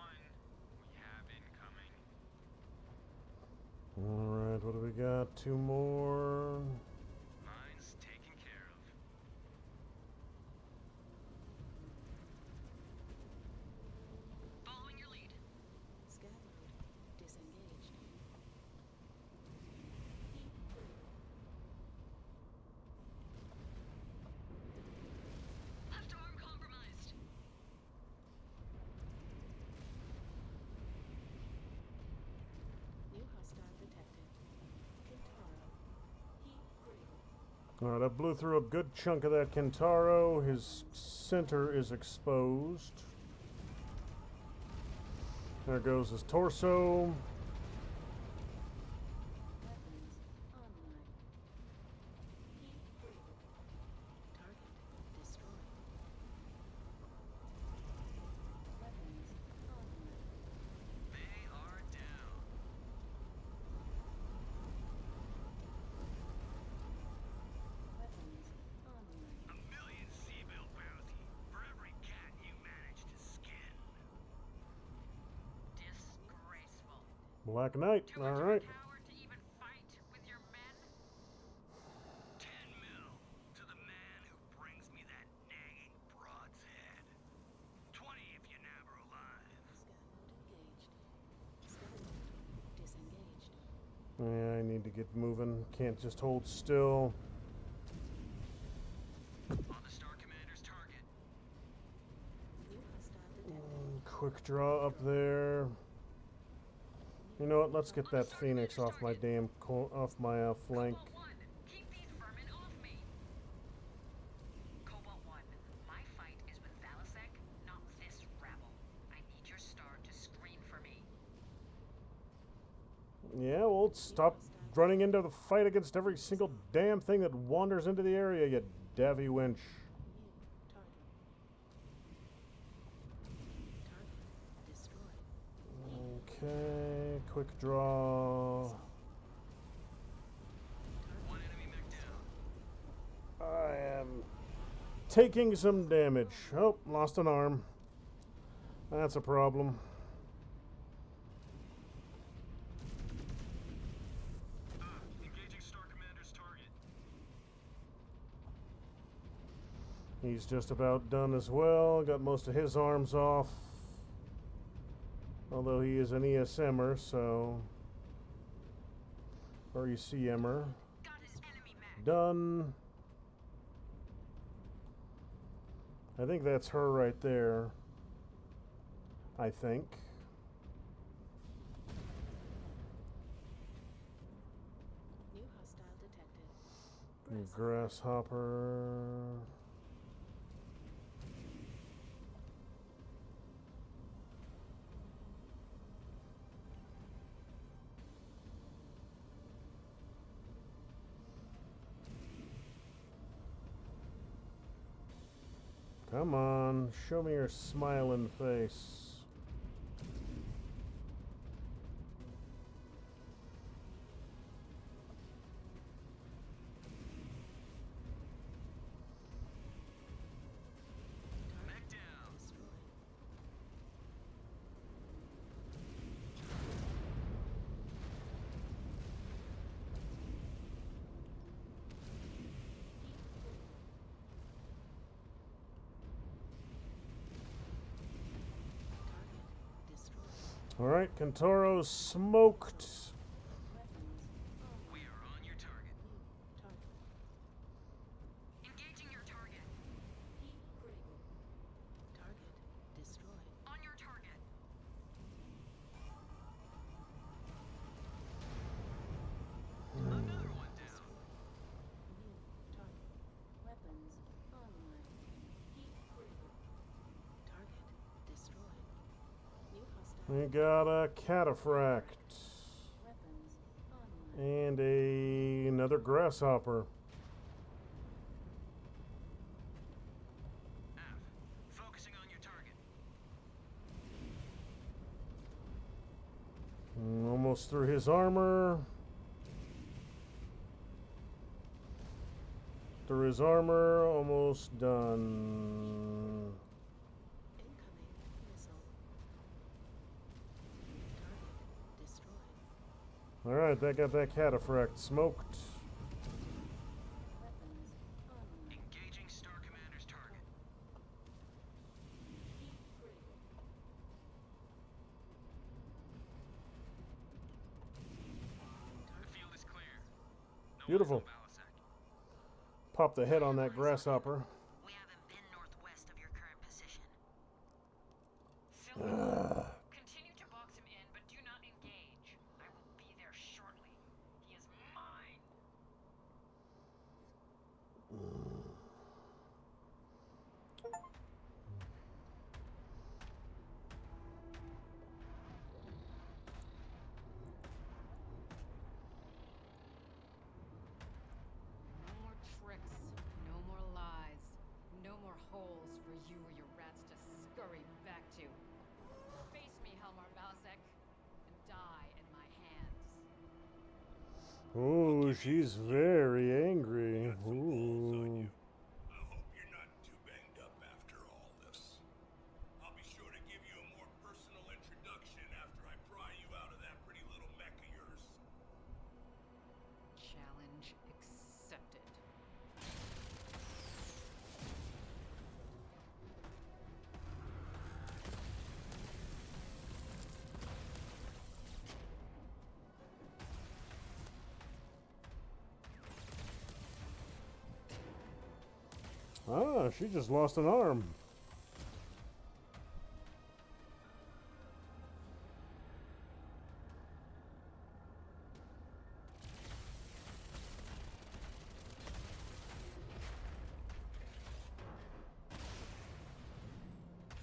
we have incoming. Alright, what do we got? Two more. Mine's taken care of. Following your lead. Alright, I blew through a good chunk of that Kentaro. His center is exposed. There goes his torso. Weapons online. Heat critical. Target destroyed. Weapons online. They are down. Weapons online. A million C-bill bounty for every cat you manage to skin. Disgraceful. Black Knight. Too much of a Alright. coward to even fight with your men? 10 mil to the man who brings me that nagging broad's head. 20 if you nab her alive. Scan mode engaged. Scan mode disengaged. Yeah, I need to get moving. Can't just hold still. On the Star Commander's target. New hostile detected. Quick draw up there. You know what? Let's get that Phoenix off my damn off my flank. Cobalt 1, keep these vermin off me. Cobalt 1, my fight is with Valasek, not this rabble. I need your star to screen for me. Yeah, well, stop running into the fight against every single damn thing that wanders into the area, you davy wench. New target. Target destroyed. Okay, quick draw. One enemy mech down. I am taking some damage. Oh, lost an arm. That's a problem. Engaging Star Commander's target. He's just about done as well. Got most of his arms off. Although he is an ESMer, so... Or ECMer. Got his enemy mech. Done. I think that's her right there. I think. New hostile detected. Grasshopper. Come on, show me your smiling face. Mech down. Destroyed. Target destroyed. All right, Kentaro smoked. Weapons online. We are on your target. New target. Engaging your target. Heat critical. Target destroyed. On your target. Another one down. New target. Weapons online. Heat critical. Target destroyed. New hostile. We got a cataphract Weapons online. and another grasshopper. F. Focusing on your target. Almost through his armor. Through his armor, almost done. Incoming missile. Target destroyed. All right, that got that cataphract smoked. Weapons online. Engaging Star Commander's target. Heat critical. The field is clear. No Beautiful. eyes on Valasek. Pop the head on that grasshopper. We haven't been northwest of your current position. Silver, continue to box him in, but do not engage. I will be there shortly. He is mine. she's very angry. Ooh. I hope you're not too banged up after all this. I'll be sure to give you a more personal introduction after I pry you out of that pretty little mech of yours. Challenge accepted. Ah, she just lost an arm.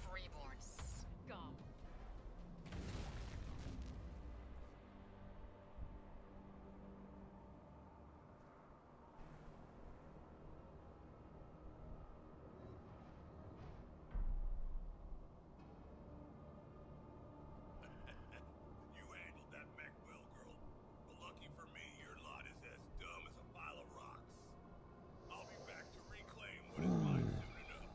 Freeborn scum. You handled that mech well, girl. But lucky for me, your lot is as dumb as a pile of rocks. I'll be back to reclaim what is mine soon enough.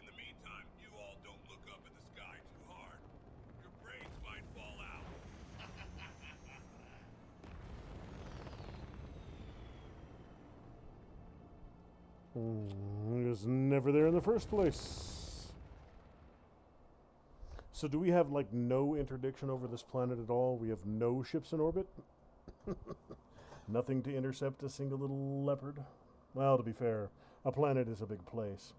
In the meantime, you all don't look up at the sky too hard. Your brains might fall out. It was never there in the first place. So do we have like no interdiction over this planet at all? We have no ships in orbit? Nothing to intercept a single little leopard? Well, to be fair, a planet is a big place.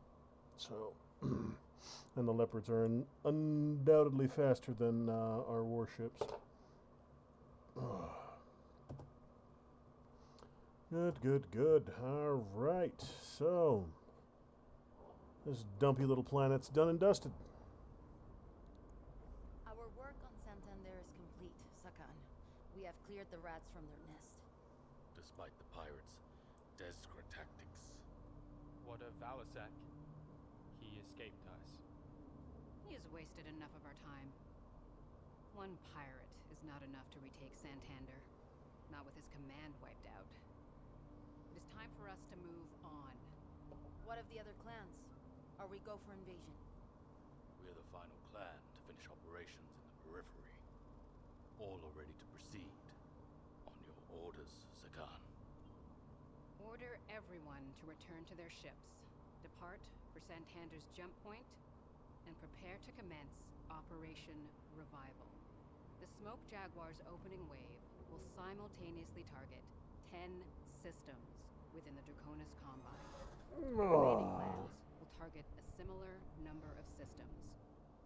So, and the leopards are undoubtedly faster than our warships. Good, good, good. All right. So, this dumpy little planet's done and dusted. Our work on Santander is complete, Sakan. We have cleared the rats from their nest. Despite the pirates' desperate tactics. What of Valasek? He escaped us. He has wasted enough of our time. One pirate is not enough to retake Santander. Not with his command wiped out. It is time for us to move on. What of the other clans? Are we go for invasion? We're the final clan to finish operations in the periphery. All are ready to proceed. On your orders, Sakan. Order everyone to return to their ships. Depart for Santander's jump point, and prepare to commence Operation Revival. The Smoke Jaguar's opening wave will simultaneously target 10 systems within the Draconis Combine. Remaining clans will target a similar number of systems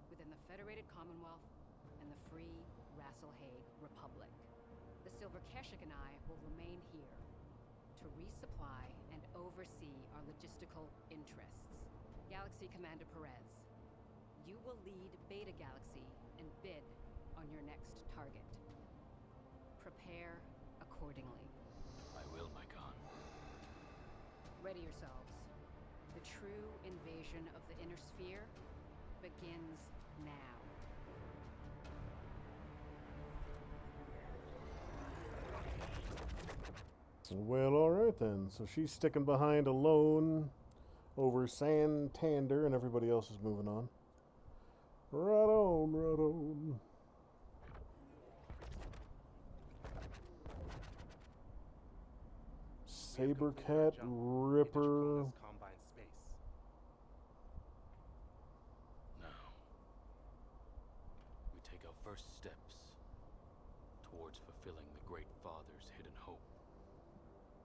within the Federated Commonwealth and the Free Rasselhague Republic. The Silver Keshik and I will remain here to resupply and oversee our logistical interests. Galaxy Commander Perez, you will lead Beta Galaxy and bid on your next target. Prepare accordingly. I will, my Khan. Ready yourselves. The true invasion of the Inner Sphere begins now. Well, all right then. So she's sticking behind alone over Santander, and everybody else is moving on. Right on, right on. Sabercat, Ripper. Combine space. Now, we take our first steps towards fulfilling the Great Father's hidden hope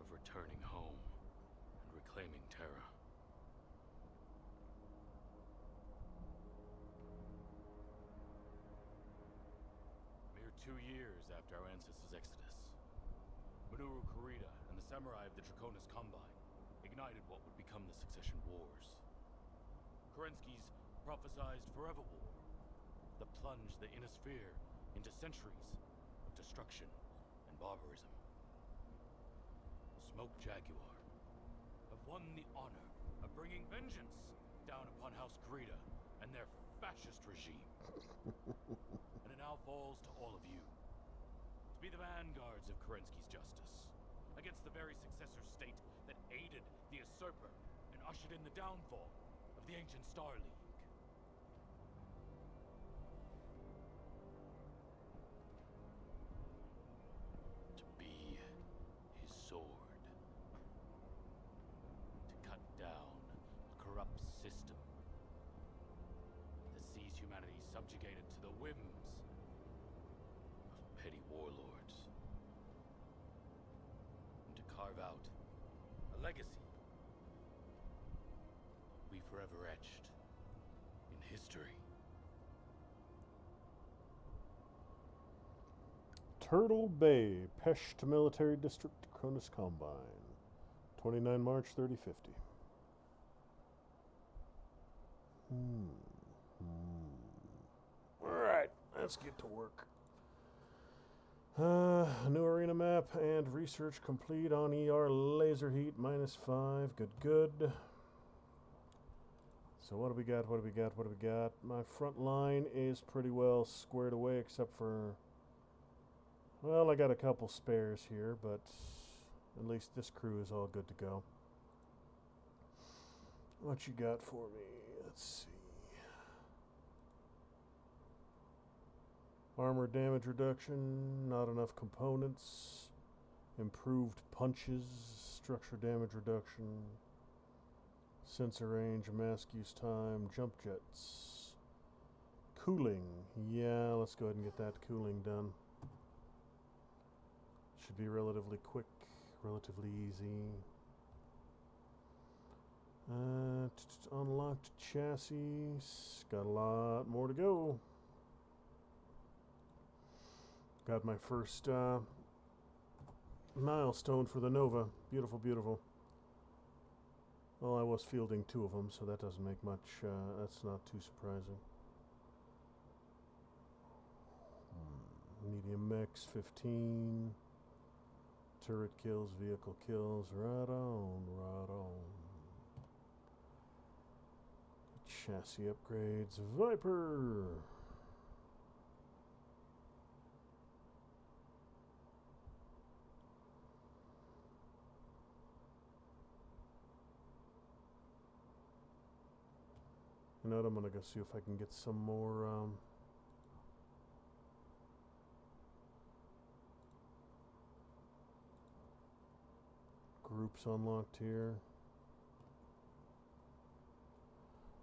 of returning home and reclaiming Terra. Mere 2 years after our ancestors' exodus, Minoru Kurita and the samurai of the Draconis Combine ignited what would become the Succession Wars. Kerensky's prophesized forever war that plunged the Inner Sphere into centuries of destruction and barbarism. Smoke Jaguar have won the honor of bringing vengeance down upon House Kurita and their fascist regime. And it now falls to all of you to be the vanguards of Kerensky's justice, against the very successor state that aided the usurper and ushered in the downfall of the ancient Star League. To be his sword. To cut down a corrupt system that sees humanity subjugated to the whims of petty warlords. And to carve out a legacy we forever etched in history. Turtle Bay, Pesht Military District, Draconis Combine. 29 March 3050. Alright, let's get to work. New arena map and research complete on ER laser heat -5. Good. So what do we got? My front line is pretty well squared away except for, well, I got a couple spares here, but at least this crew is all good to go. What you got for me? Let's see. Armor damage reduction, not enough components. Improved punches, structure damage reduction. Sensor range, mask use time, jump jets. Cooling, yeah, let's go ahead and get that cooling done. Should be relatively quick, relatively easy. Unlocked chassis, got a lot more to go. Got my first milestone for the Nova. Beautiful. Well, I was fielding 2 of them, so that doesn't make much, that's not too surprising. Medium mechs, 15. Turret kills, vehicle kills, right on. Chassis upgrades, Viper. You know what, I'm gonna go see if I can get some more, groups unlocked here.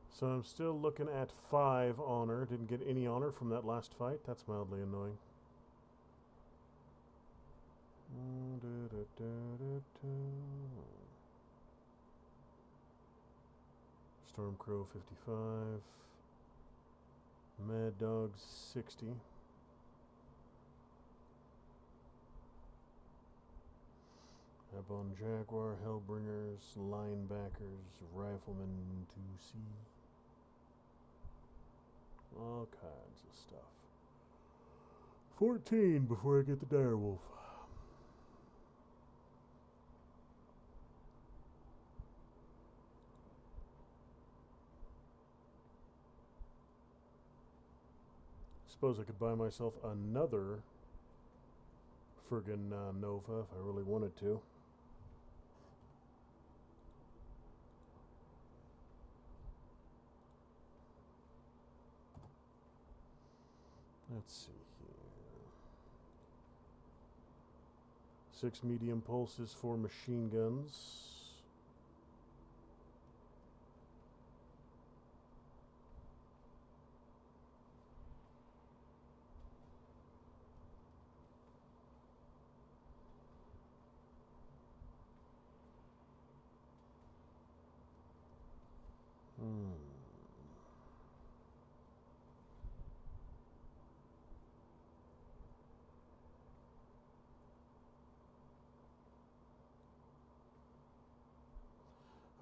So I'm still looking at 5 honor. Didn't get any honor from that last fight. That's mildly annoying. Stormcrow 55. Mad Dogs 60. Abon Jaguar, Hellbringers, Linebackers, Riflemen 2C. All kinds of stuff. 14 before I get the Direwolf. Suppose I could buy myself another friggin' Nova if I really wanted to. Let's see here. 6 medium pulses for machine guns.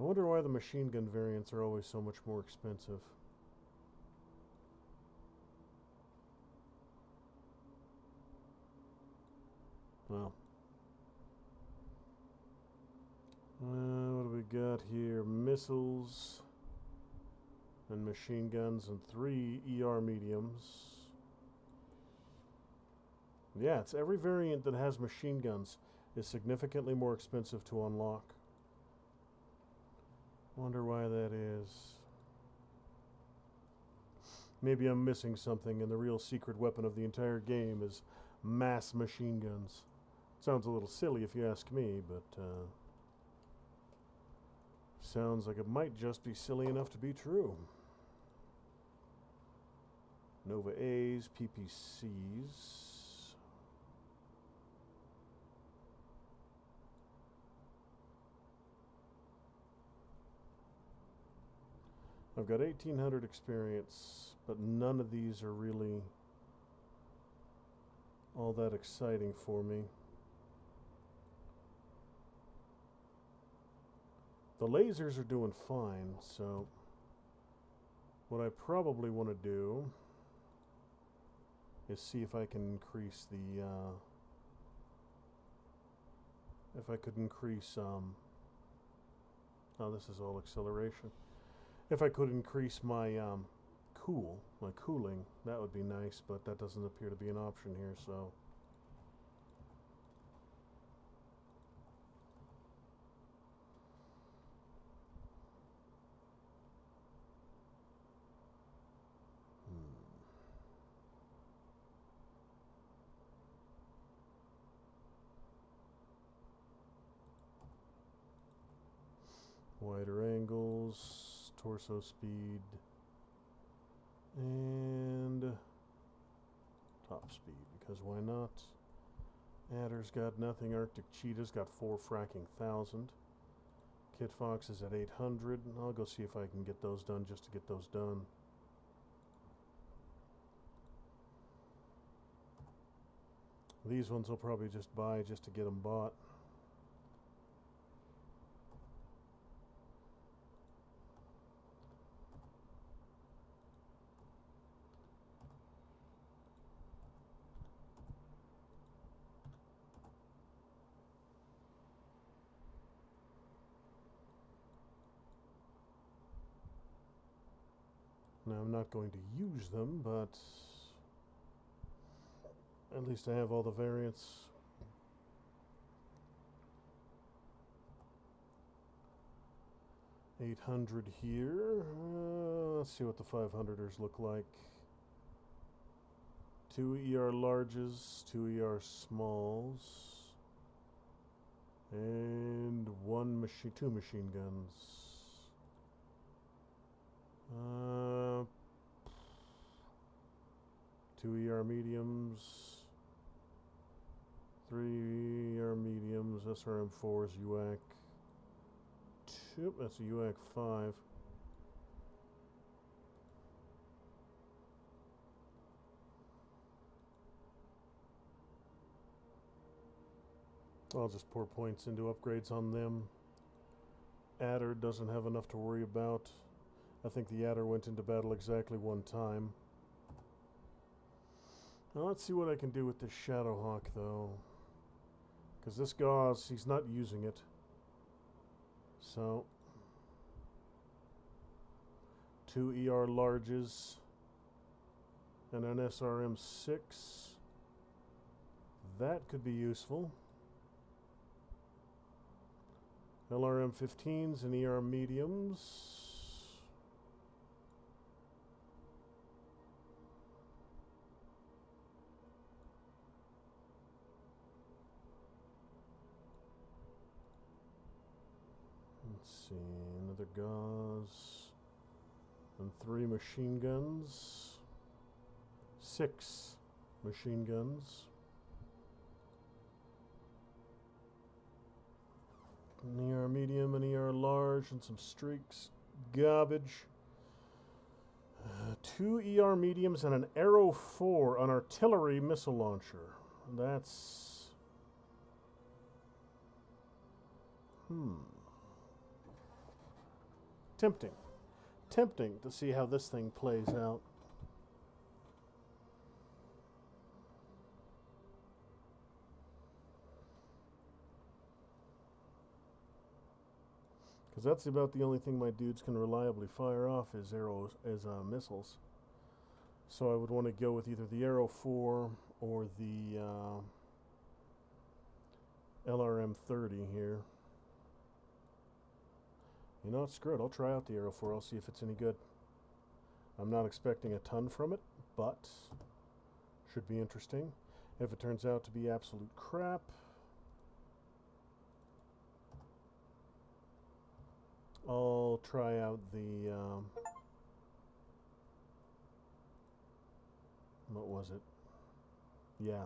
I wonder why the machine gun variants are always so much more expensive. Well. What do we got here? Missiles and machine guns and 3 ER mediums. Yeah, it's every variant that has machine guns is significantly more expensive to unlock. Wonder why that is. Maybe I'm missing something and the real secret weapon of the entire game is mass machine guns. Sounds a little silly if you ask me, but sounds like it might just be silly enough to be true. Nova A's, PPCs. I've got 1800 experience, but none of these are really all that exciting for me. The lasers are doing fine, so what I probably want to do is see if I can increase the, if I could increase, oh, this is all acceleration. If I could increase my, my cooling, that would be nice, but that doesn't appear to be an option here, so. Wider angles, torso speed, and top speed, because why not? Adder's got nothing, Arctic Cheetah's got 4 fracking thousand. Kit Fox is at 800, I'll go see if I can get those done just to get those done. These ones I'll probably just buy just to get them bought. Now, I'm not going to use them, but at least I have all the variants. $800 here. Let's see what the 500ers look like. 2 ER larges, 2 ER smalls, and 2 machine guns. 2 ER mediums, 3 ER mediums, SRM4s, UAC 2, that's a UAC 5. I'll just pour points into upgrades on them. Adder doesn't have enough to worry about. I think the Adder went into battle exactly 1 time. Now let's see what I can do with this Shadowhawk, though. Because this Gauze, he's not using it. So, 2 ER larges and an SRM6. That could be useful. LRM15s and ER mediums. Let's see, another Gauze, and 3 machine guns, 6 machine guns, an ER medium, an ER large, and some streaks, garbage, 2 ER mediums and an Arrow 4, an artillery missile launcher. That's, tempting. Tempting to see how this thing plays out. Because that's about the only thing my dudes can reliably fire off is missiles. So I would want to go with either the Arrow 4 or the LRM 30 here. You know what, screw it, I'll try out the Aero 4, I'll see if it's any good. I'm not expecting a ton from it, but should be interesting. If it turns out to be absolute crap, I'll try out the, what was it? Yeah,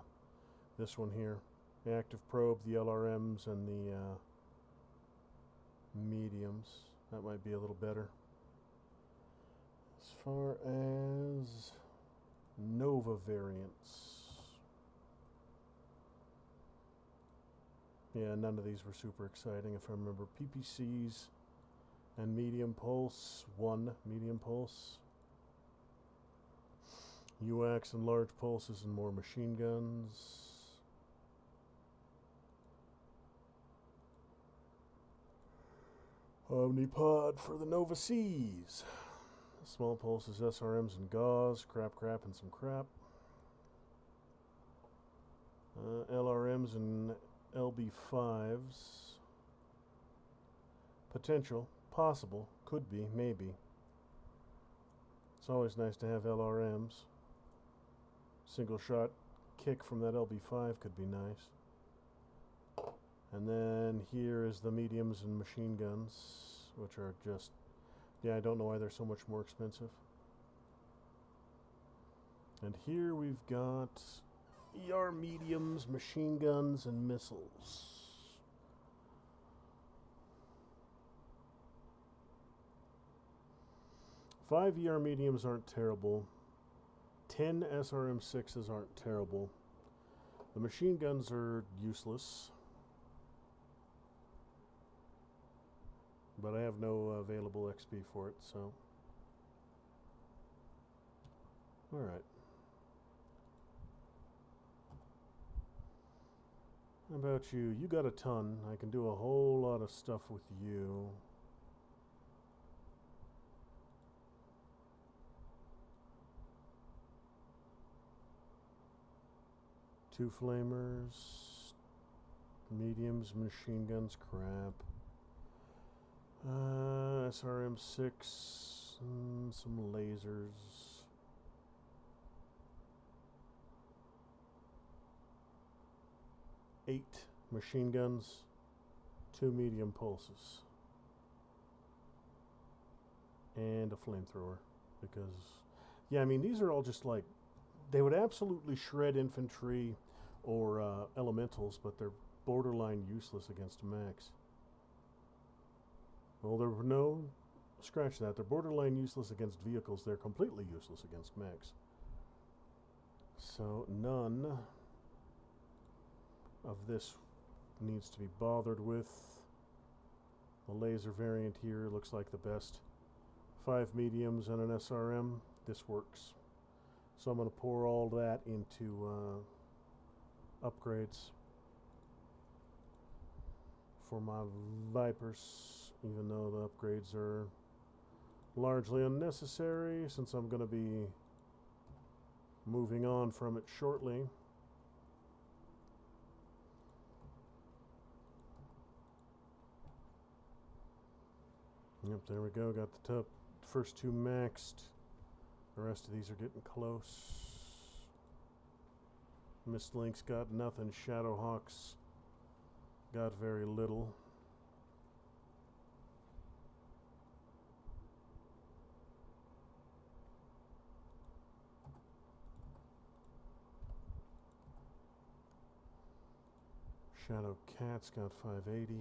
this one here. The active probe, the LRMs, and the mediums. That might be a little better. As far as Nova variants. Yeah, none of these were super exciting if I remember. PPCs and medium pulse. 1 medium pulse. UAX and large pulses and more machine guns. Omnipod for the Nova Cs. Small pulses, SRMs and gauze. Crap, and some crap. LRMs and LB5s. Potential, possible, could be, maybe. It's always nice to have LRMs. Single shot kick from that LB5 could be nice. And then here is the mediums and machine guns, which are just, yeah, I don't know why they're so much more expensive. And here we've got ER mediums, machine guns, and missiles. 5 ER mediums aren't terrible. 10 SRM6s aren't terrible. The machine guns are useless. But I have no available XP for it, so. Alright. How about you? You got a ton. I can do a whole lot of stuff with you. Two flamers, mediums, machine guns, crap. SRM6, some lasers. Eight machine guns, 2 medium pulses, and a flamethrower. Because, yeah, I mean, these are all just like, they would absolutely shred infantry or elementals, but they're borderline useless against mechs. Well, there were no, scratch that, they're borderline useless against vehicles, they're completely useless against mechs. So none of this needs to be bothered with. The laser variant here looks like the best. 5 mediums and an SRM, this works. So I'm going to pour all that into upgrades for my Vipers, even though the upgrades are largely unnecessary since I'm going to be moving on from it shortly. Yep, there we go. Got the top first 2 maxed. The rest of these are getting close. Mistlink's got nothing. Shadowhawks got very little. Shadow Cat's got 580.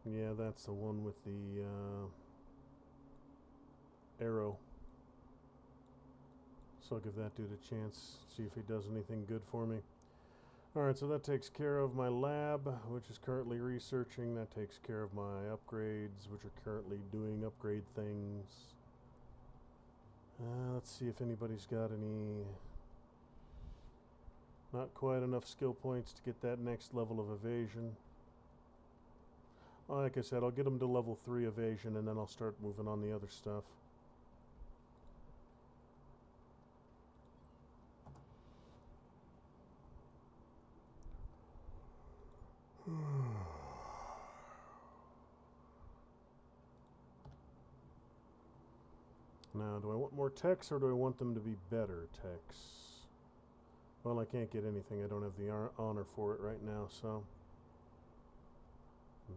Yeah, that's the one with the arrow. So I'll give that dude a chance, see if he does anything good for me. Alright, so that takes care of my lab, which is currently researching. That takes care of my upgrades, which are currently doing upgrade things. Let's see if anybody's got any... Not quite enough skill points to get that next level of evasion. Like I said, I'll get them to level 3 evasion, and then I'll start moving on the other stuff. Now, do I want more techs, or do I want them to be better techs? Well, I can't get anything. I don't have the honor for it right now, so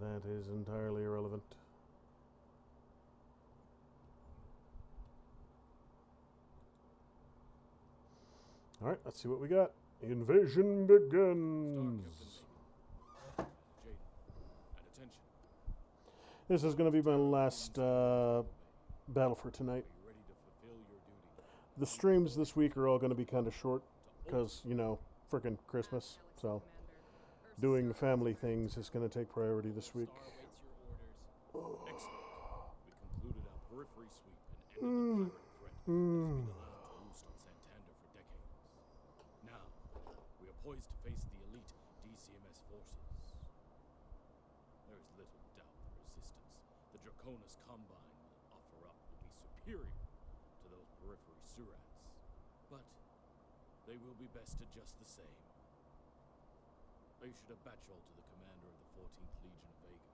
that is entirely irrelevant. Alright, let's see what we got. Invasion begins! Jaden, and attention. This is going to be my last battle for tonight. Are you ready to fulfill your duty? The streams this week are all going to be kind of short, because, you know, frickin' Christmas, so doing family things is going to take priority this week. Excellent. We concluded our periphery sweep and ended the pirate threat that's been allowed to roost on Santander for decades. Now, we are poised to face the elite DCMS forces. There is little doubt the resistance the Draconis Combine will offer up will be superior to those periphery surats. But they will be bested just the same. I issued a batchel to the commander of the 14th Legion of Vega,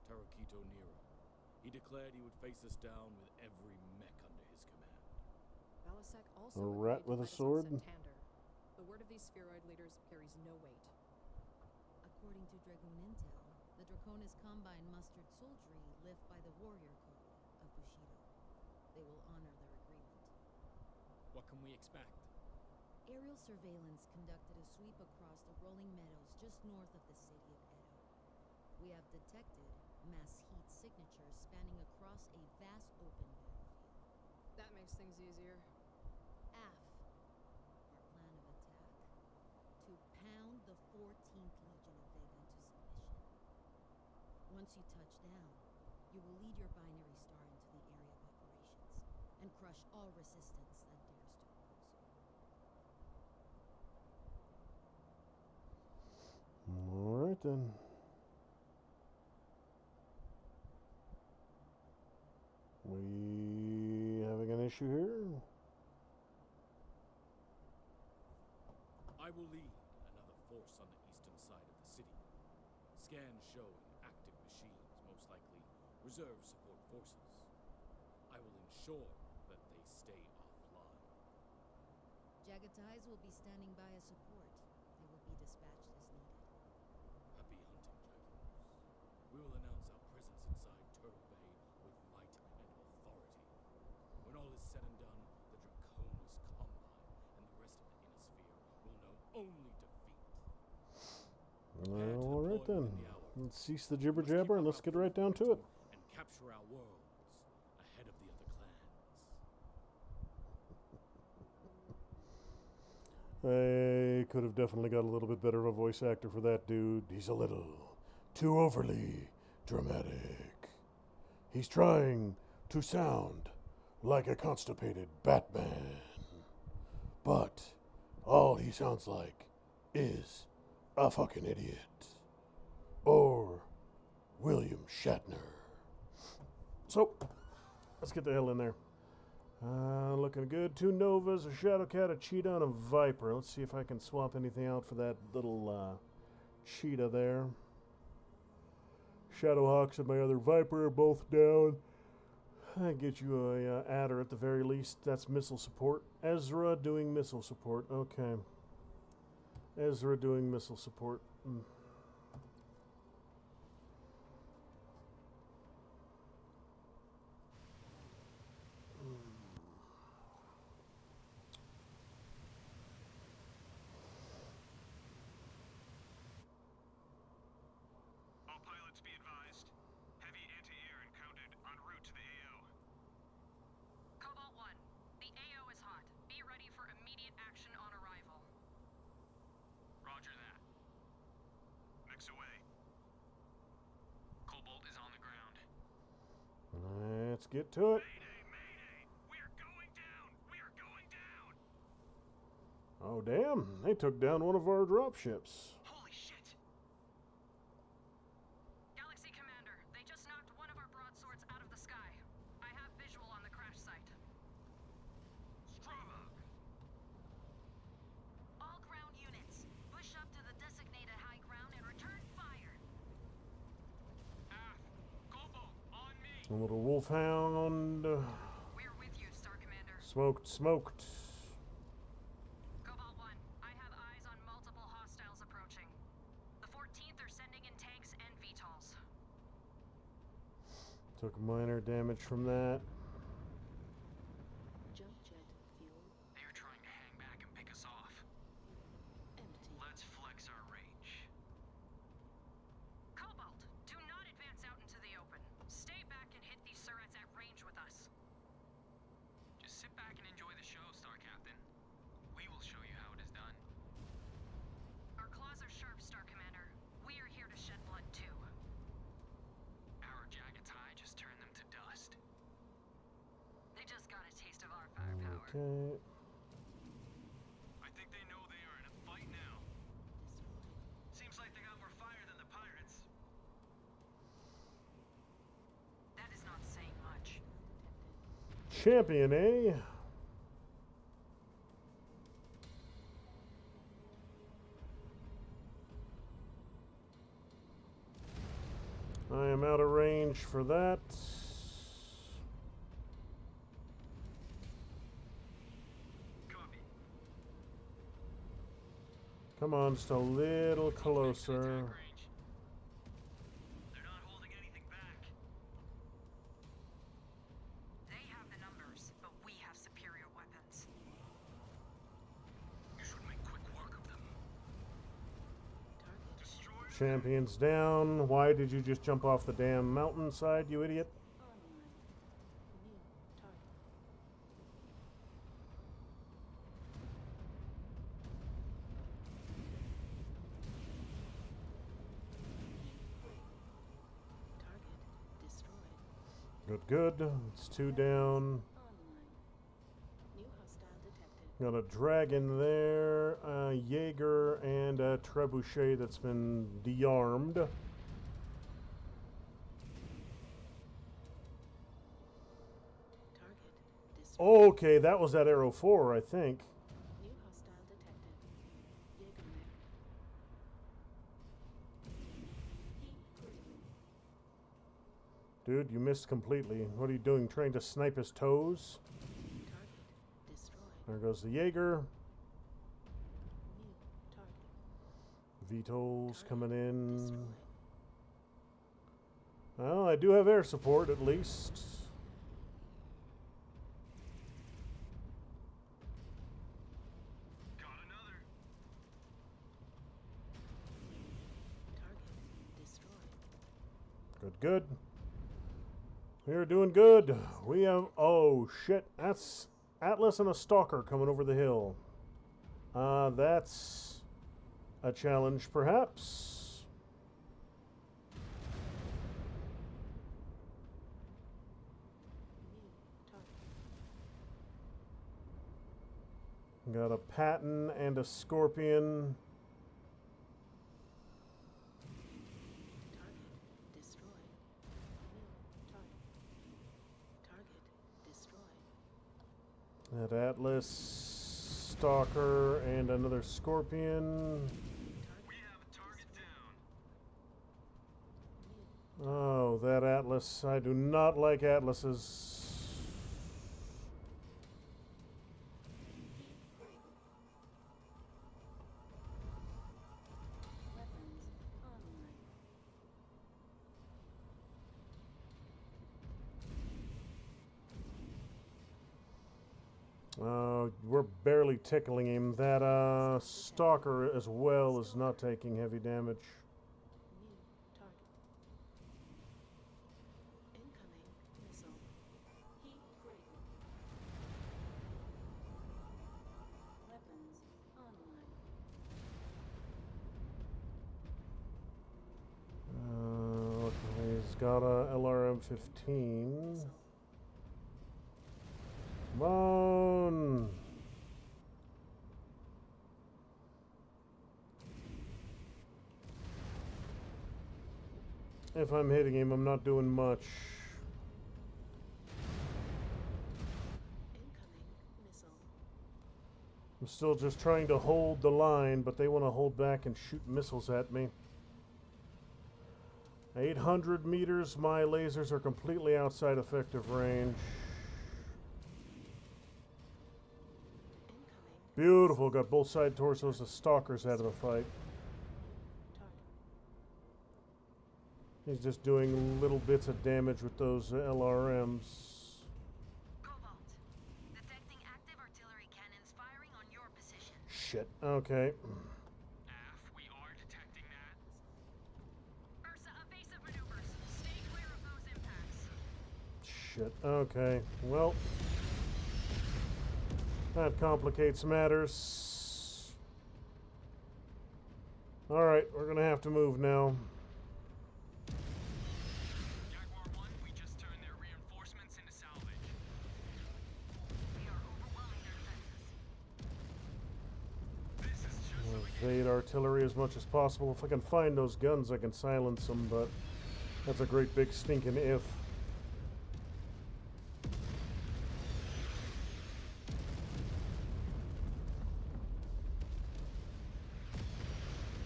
Tarakito Nero. He declared he would face us down with every mech under his command. Balasek also A rat with a sword? Santander. The word of these spheroid leaders carries no weight. According to Dragoon Intel, the Draconis Combine mustered soldiery live by the warrior code of Bushido. They will honor their agreement. What can we expect? Aerial surveillance conducted a sweep across the rolling meadows just north of the city of Edo. We have detected mass heat signatures spanning across a vast open battlefield. That makes things easier. AF, our plan of attack? To pound the 14th Legion of Vega into submission. Once you touch down, you will lead your binary star into the area of operations and crush all resistance that dares to oppose you. Alright then. We having an issue here? I will lead another force on the eastern side of the city. Scans showing active machines, most likely reserve support forces. I will ensure that they stay offline. Jagatais will be standing by as support. They will be dispatched as needed. Happy hunting, Jaguars. We will announce our presence inside Turtle Bay with might and authority. When all is said and done, the Draconis Combine and the rest of the Inner Sphere will know only defeat. Alright then. Let's cease the jibber jabber and let's get right down to it. And capture our worlds ahead of the other clans. I could have definitely got a little bit better of a voice actor for that dude. He's a little too overly dramatic. He's trying to sound like a constipated Batman. But all he sounds like is a fucking idiot. Or William Shatner. So, let's get the hell in there. Looking good. 2 Novas, a Shadowcat, a Cheetah, and a Viper. Let's see if I can swap anything out for that little Cheetah there. Shadowhawks and my other Viper are both down. I get you a adder at the very least. That's missile support. Ezra doing missile support. Okay. Ezra doing missile support. All pilots be advised. Heavy anti-air encountered en route to the AO. Cobalt 1, the AO is hot. Be ready for immediate action on arrival. Roger that. Mech's away. Cobalt is on the ground. Let's get to it. Mayday! Mayday! We're going down! We're going down! Oh, damn. They took down one of our dropships. Holy shit! Galaxy Commander, A little wolfhound. We're with you, Star Commander. Smoked. Cobalt 1, I have eyes on multiple hostiles approaching. The 14th are sending in tanks and VTOLs. Took minor damage from that. Jump jet fuel They're trying to hang back and pick us off. empty. Let's flex our range. Cobalt, do not advance out into the open. Stay back and hit these turrets at range with us. Just sit back and enjoy the show, Star Captain. We will show you how it is done. Our claws are sharp, Star Commander. We are here to shed blood too. Our Jaguar just turned them to dust. They just got a taste of our firepower. Okay. I think they know they are in a fight now. Seems like they got more fire than the pirates. That is not saying much. Champion, eh? I am out of range for that. Copy. Come on, just a little closer. Attack range. They're not holding anything back. They have the numbers, but we have superior weapons. You should make quick work of them. Target Destroy Champion's down. Why did you just jump off the damn mountainside, you idiot? online. New target. Target destroyed. Good. It's 2 down. Online. New hostile detected. Got a dragon there, a Jaeger, and a trebuchet that's been de-armed. Target destroyed. Okay, that was that arrow 4, I think. New hostile detected. Jaeger mech. Dude, you missed completely. What are you doing? Trying to snipe his toes? Target destroyed. There goes the Jaeger. New target VTOL's coming in. destroyed. Well, I do have air support at least. Got another. Target destroyed. Good. We are doing good. We have... Oh, shit. That's Atlas and a Stalker coming over the hill. That's a challenge, perhaps. New target. Got a Patton and a Scorpion. Target destroyed. New target. Target destroyed. That Atlas, Stalker, and another Scorpion. We have a target down. New Oh, that Atlas. I do not like Atlases. weapons online. We're barely tickling him. That Stalker as well is not taking heavy damage. New target. Incoming missile. Heat critical. Weapons online. Okay, he's got a LRM-15. Missile. Come on! If I'm hitting him, I'm not doing much. Incoming missile. I'm still just trying to hold the line, but they want to hold back and shoot missiles at me. 800 meters, my lasers are completely outside effective range. Beautiful, got both side torsos of stalkers out of the fight. He's just doing little bits of damage with those LRMs. Cobalt, detecting active artillery cannons firing on your position. Shit, okay. Af, we are detecting that. Ursa, evasive maneuvers. Stay clear of those impacts. Shit, okay. Well, that complicates matters. Alright, we're gonna have to move now. Jaguar 1, we just turned their reinforcements into salvage. We are overwhelming their defenses. This is just I'll the beginning. evade artillery as much as possible. If I can find those guns, I can silence them, but that's a great big stinking if.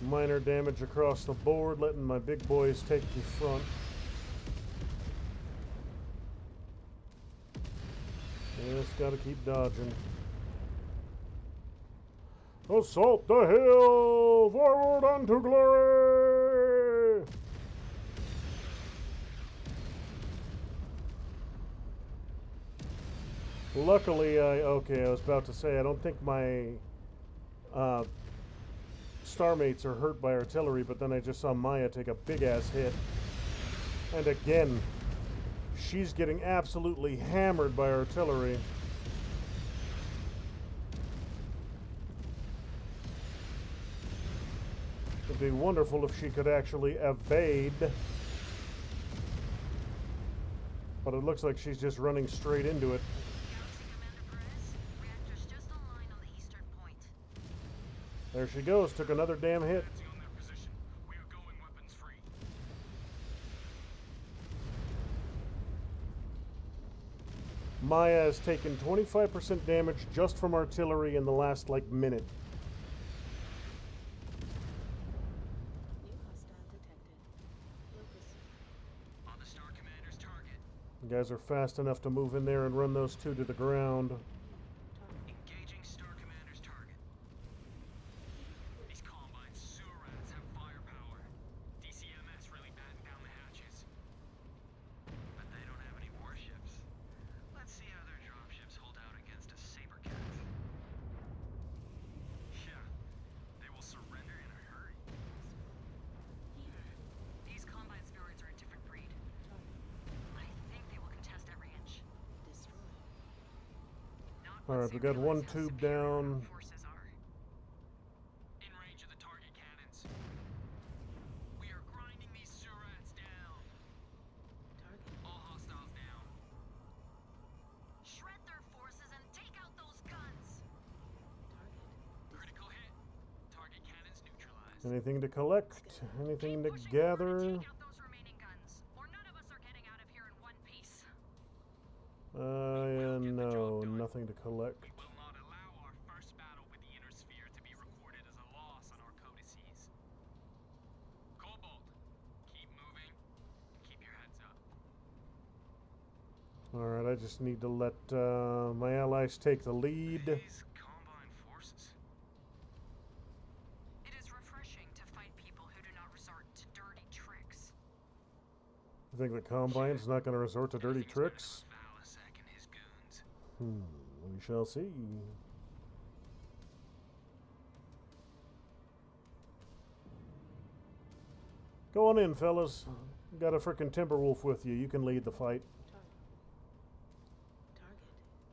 Minor damage across the board, letting my big boys take the front. Just gotta keep dodging. Assault the hill! Forward unto glory! Luckily, I was about to say, I don't think my Starmates are hurt by artillery, but then I just saw Maya take a big-ass hit. And again, she's getting absolutely hammered by artillery. It'd be wonderful if she could actually evade. But it looks like she's just running straight into it. Galaxy Commander Perez, reactors just online on the eastern point. There she goes, took another damn hit. Advancing on their position. We are going weapons free. Maya has taken 25% damage just from artillery in the last, minute. New hostile detected. Locus. On the Star Commander's target. You guys are fast enough to move in there and run those two to the ground. Target. Engaging Star Commander's target. These Combine sewer rats have firepower. DCMS really batten down the hatches. But they don't have any warships. Let's see how their dropships hold out against a Sabercat. Yeah, they will surrender in a hurry. These Combine spheroids are a different breed. I think they will contest every inch. Destroy. Not Alright, once we they got one realize how tube superior our down. forces are. In range of the target cannons. We are grinding these sewer rats down. Target. All hostiles down. Shred their forces and take out those guns. Target. Critical hit. Target cannons neutralized. Anything to collect? Anything to Keep pushing gather? forward to take out those remaining guns, or none of us are getting out of here in one piece. Yeah, no, nothing to collect. We will not allow our first battle with the inner sphere to be recorded as a loss on our codices. Cobalt, keep moving. Keep your heads up. Alright, I just need to let my allies take the lead. These Combine forces. It is refreshing to fight people who do not resort to dirty tricks. You think the Combine's not going to resort to dirty Nothing's better tricks? than Valasek and his goons. We shall see. Go on in, fellas. Got a frickin' Timberwolf with you. You can lead the fight. Target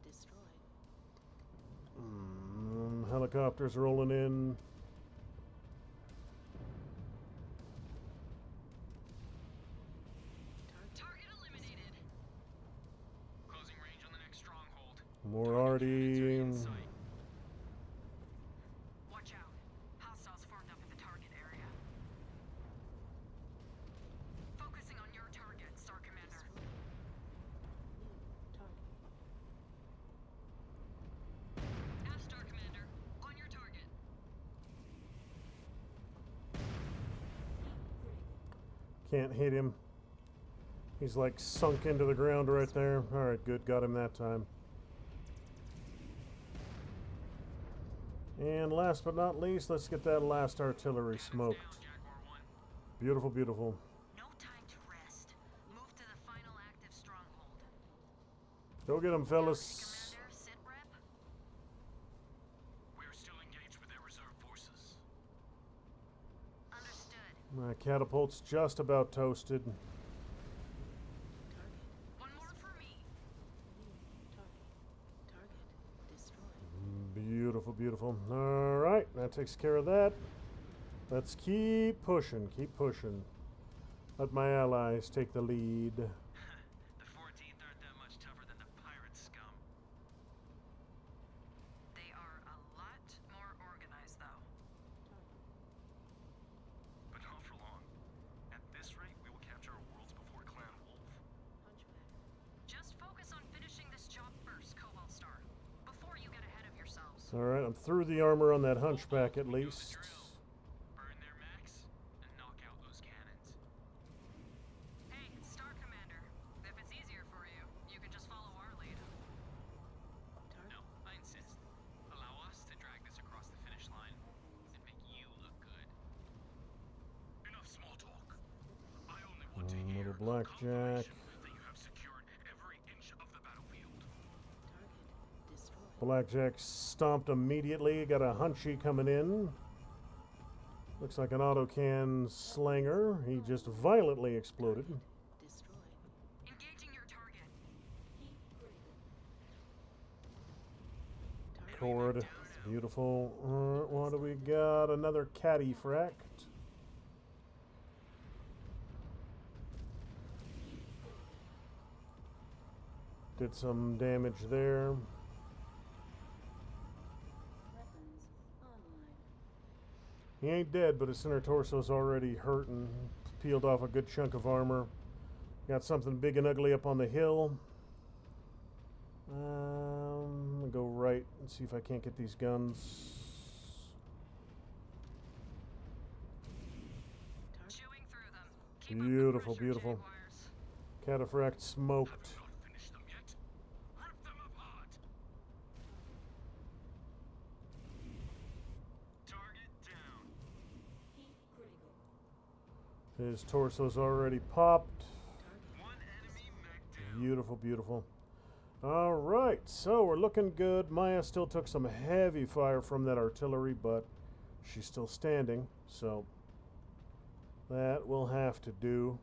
destroyed. Helicopters rolling in. Target eliminated. Closing range on the next stronghold. More Target already. cannons are in sight. Watch out. Hostiles formed up in the target area. Focusing on your target, Star Commander. New target. Ash Star Commander, on your target. Can't hit him. He's like sunk into the ground right there. Alright, good. Got him that time. And last but not least, let's get that last artillery smoked. Beautiful, beautiful. No time to rest. Move to the final active stronghold. Go get him, fellas. Commander, sit rep. We're still engaged with their reserve forces. Understood. My catapult's just about toasted. One more for me. Target destroyed. Beautiful, beautiful. Alright, that takes care of that. Let's keep pushing, keep pushing. Let my allies take the lead. The 14th aren't that much tougher than the pirate scum. They are a lot more organized, though. But not for long. At this rate, we will capture our worlds before Clan Wolf. Hunchback. Just focus on finishing this job first, Cobalt Star, before you get ahead of yourselves. Alright, I'm through the armor on that hunchback at least. Burn their mechs and knock out those cannons. Hey, Star Commander, if it's easier for you, you can just follow our lead. No, I insist. Allow us to drag this across the finish line and make you look good. Enough small talk. I only want to hear Little blackjack. confirmation that you have secured every inch of the battlefield. Target destroyed. Blackjack stomped immediately. Got a hunchy coming in. Looks like an autocan slanger. He just violently exploded. Destroyed. Engaging your target. Cord. Beautiful. What do we got? Another caddy fract. Did some damage there. Weapons online. He ain't dead, but his center torso's already hurting. Peeled off a good chunk of armor. Got something big and ugly up on the hill. I'm gonna go right and see if I can't get these guns. Chewing through them. Keep up the Beautiful, pressure, beautiful. Jaguars. Cataphract smoked. Not finished them yet. Rip them apart. Target down. His torso's already popped. One enemy mech down. Beautiful, beautiful. All right, so we're looking good. Maya still took some heavy fire from that artillery, but she's still standing, so that will have to do.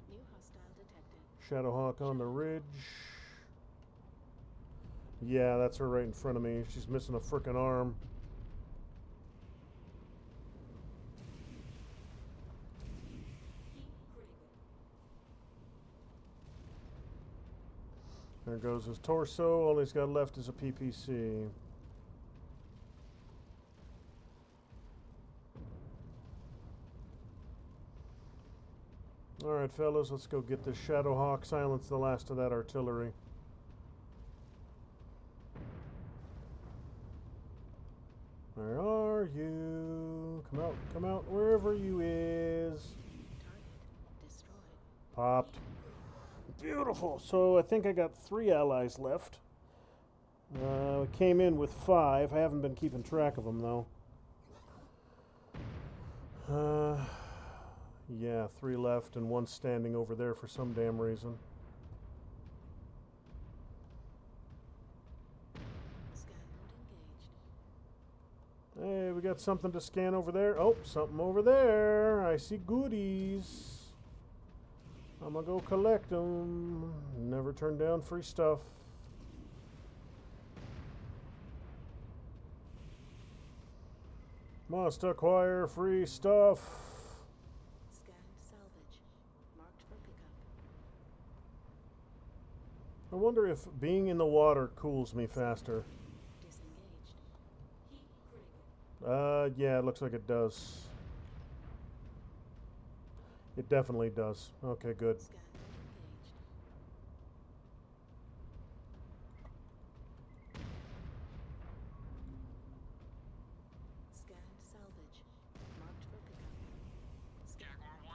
New hostile detected. Shadowhawk on the ridge. Yeah, that's her right in front of me. She's missing a frickin' arm. There goes his torso. All he's got left is a PPC. Alright, fellas, let's go get this Shadowhawk. Silence the last of that artillery. Where are you? Come out, wherever you is. Target destroyed. Popped. Beautiful. So I think I got 3 allies left. Came in with 5. I haven't been keeping track of them though. Yeah, 3 left and 1 standing over there for some damn reason. Scan mode engaged. Hey, we got something to scan over there. Oh, something over there. I see goodies. I'm gonna go collect them. Never turn down free stuff. Must acquire free stuff. Scanned salvage. Marked for pickup. I wonder if being in the water cools me faster. Disengaged. Heat critical. Yeah, it looks like it does. It definitely does. Okay, good. Scan mode engaged. Scanned salvage. Marked for pickup. Jaguar 1,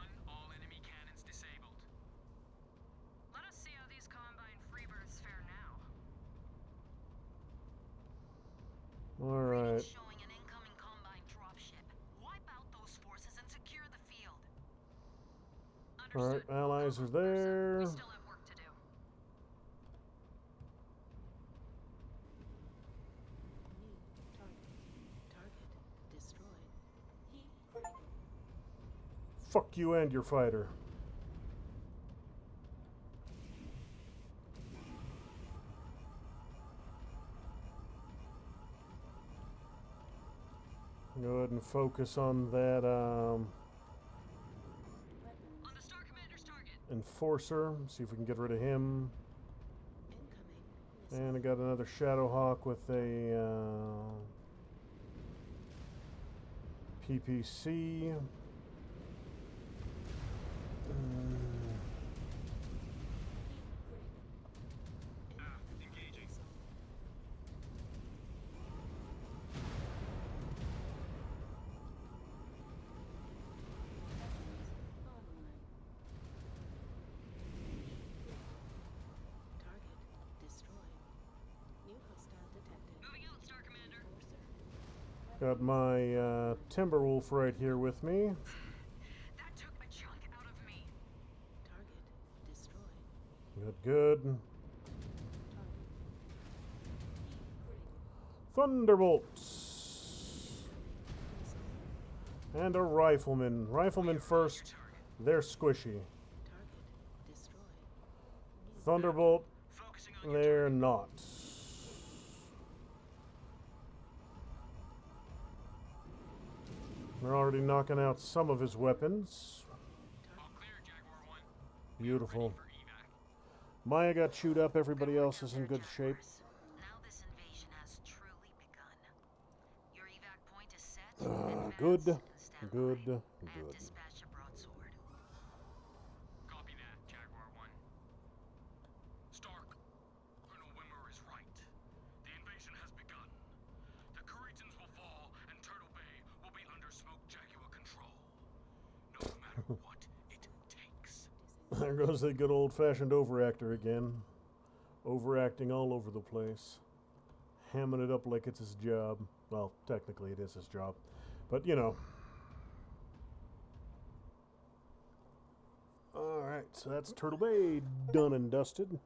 Alright, allies are there. We still have work to do. New target. Target destroyed. Heat critical. Fuck you and your fighter. Go ahead and focus on that On the Star Commander's target. enforcer. See if we can get rid of him. Incoming. And I got another Shadowhawk with a PPC. Engaging. Online. Target destroyed. New hostile detected. Moving out, Star Commander. Enforcer. Got my Timberwolf right here with me. That took a chunk out of me. Target destroyed. Good, good. Target. Thunderbolts. And a rifleman. Rifleman first. They're squishy. Target destroyed. Thunderbolt. Focusing on your They're not. We're already knocking out some of his weapons. all clear, Jaguar 1. Beautiful. For evac. Maya got chewed up. Everybody else is in good shape. Now this invasion has truly begun. Your evac point is set. Advance Good, and stand good, by. I have good. dispatched a broadsword. Copy that, Jaguar 1. Stark, Colonel Wimmer is right. The invasion has begun. The Kuritans will fall, and Turtle Bay will be under Smoke Jaguar control. No matter what it takes. There goes the good old-fashioned overactor again. Overacting all over the place. Hamming it up like it's his job. Well, technically it is his job. But, you know. Alright, so that's Turtle Bay done and dusted.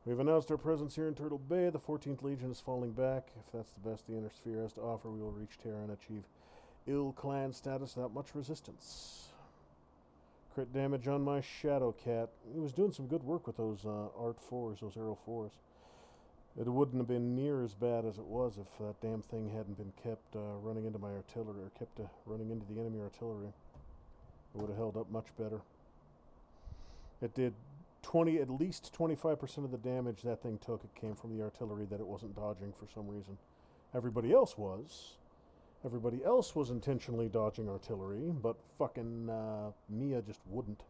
We've announced our presence here in Turtle Bay. The 14th Legion is falling back. If that's the best the Inner Sphere has to offer, we will reach Terra and achieve ill clan status without much resistance. Crit damage on my Shadow Cat. He was doing some good work with those Art 4s, those Arrow 4s. It wouldn't have been near as bad as it was if that damn thing hadn't been kept running into my artillery, or kept running into the enemy artillery. It would have held up much better. It did at least 25% of the damage that thing took. It came from the artillery that it wasn't dodging for some reason. Everybody else was. Everybody else was intentionally dodging artillery, but fucking Mia just wouldn't.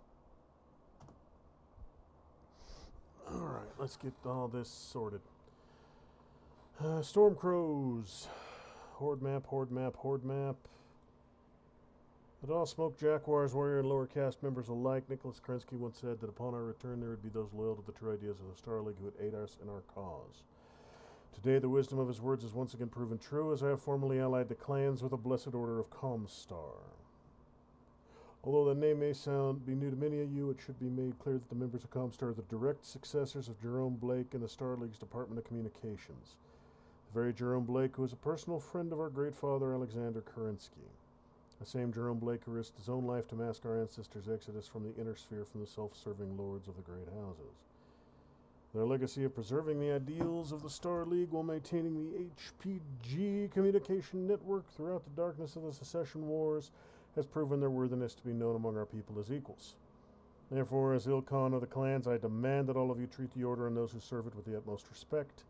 Alright, let's get all this sorted. Stormcrows. Horde map, horde map, horde map. That all Smoke Jaguars, warrior and lower caste members alike. Nicholas Kerensky once said that upon our return there would be those loyal to the true ideas of the Star League who would aid us in our cause. Today the wisdom of his words is once again proven true, as I have formally allied the clans with the Blessed Order of Comstar. Although the name may be new to many of you, it should be made clear that the members of Comstar are the direct successors of Jerome Blake and the Star League's Department of Communications. The very Jerome Blake who was a personal friend of our great father Alexander Kerensky. The same Jerome Blake who risked his own life to mask our ancestors' exodus from the inner sphere from the self-serving lords of the great houses. Their legacy of preserving the ideals of the Star League while maintaining the HPG communication network throughout the darkness of the secession wars has proven their worthiness to be known among our people as equals. Therefore, as Ilkhan of the clans, I demand that all of you treat the Order and those who serve it with the utmost respect,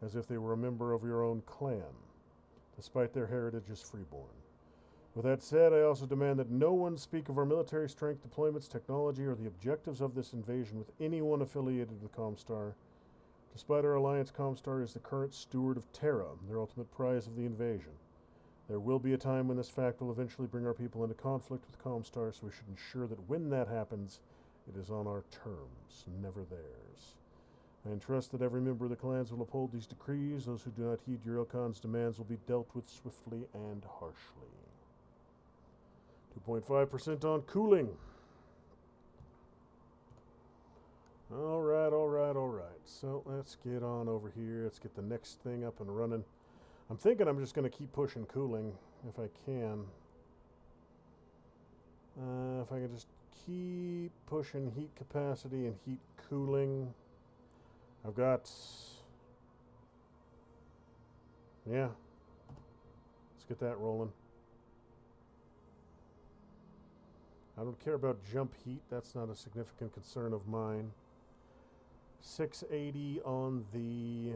as if they were a member of your own clan, despite their heritage as freeborn. With that said, I also demand that no one speak of our military strength, deployments, technology, or the objectives of this invasion with anyone affiliated with Comstar. Despite our alliance, Comstar is the current steward of Terra, their ultimate prize of the invasion. There will be a time when this fact will eventually bring our people into conflict with Comstar, so we should ensure that when that happens, it is on our terms, never theirs. I entrust that every member of the clans will uphold these decrees. Those who do not heed your Ilkhan's demands will be dealt with swiftly and harshly. 2.5% on cooling. Alright, alright, alright. So let's get on over here. Let's get the next thing up and running. I'm thinking I'm just going to keep pushing cooling if I can. If I can just keep pushing heat capacity and heat cooling. I've got... Yeah. Let's get that rolling. I don't care about jump heat. That's not a significant concern of mine. 680 on the...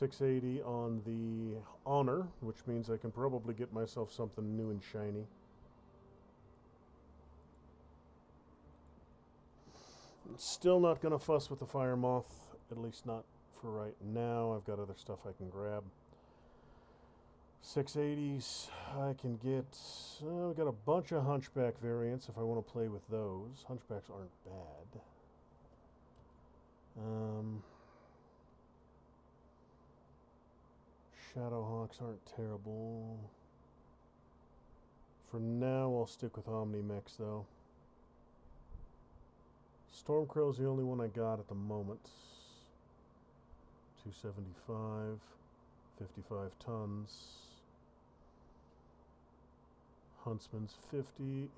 $680 on the Honor, which means I can probably get myself something new and shiny. Still not going to fuss with the Fire Moth, at least not for right now. I've got other stuff I can grab. 680s, I can get... I've got a bunch of Hunchback variants if I want to play with those. Hunchbacks aren't bad. Shadowhawks aren't terrible. For now, I'll stick with Omni-Mechs, though. Stormcrow's the only one I got at the moment. 275, 55 tons. Huntsman's 50.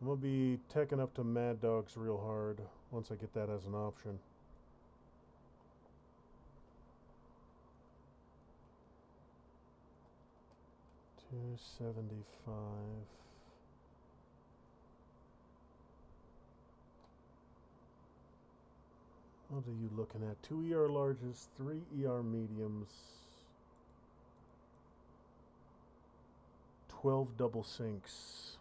I'm going to be teching up to Mad Dogs real hard once I get that as an option. $275. What are you looking at? 2 ER larges, 3 ER mediums, 12 double sinks.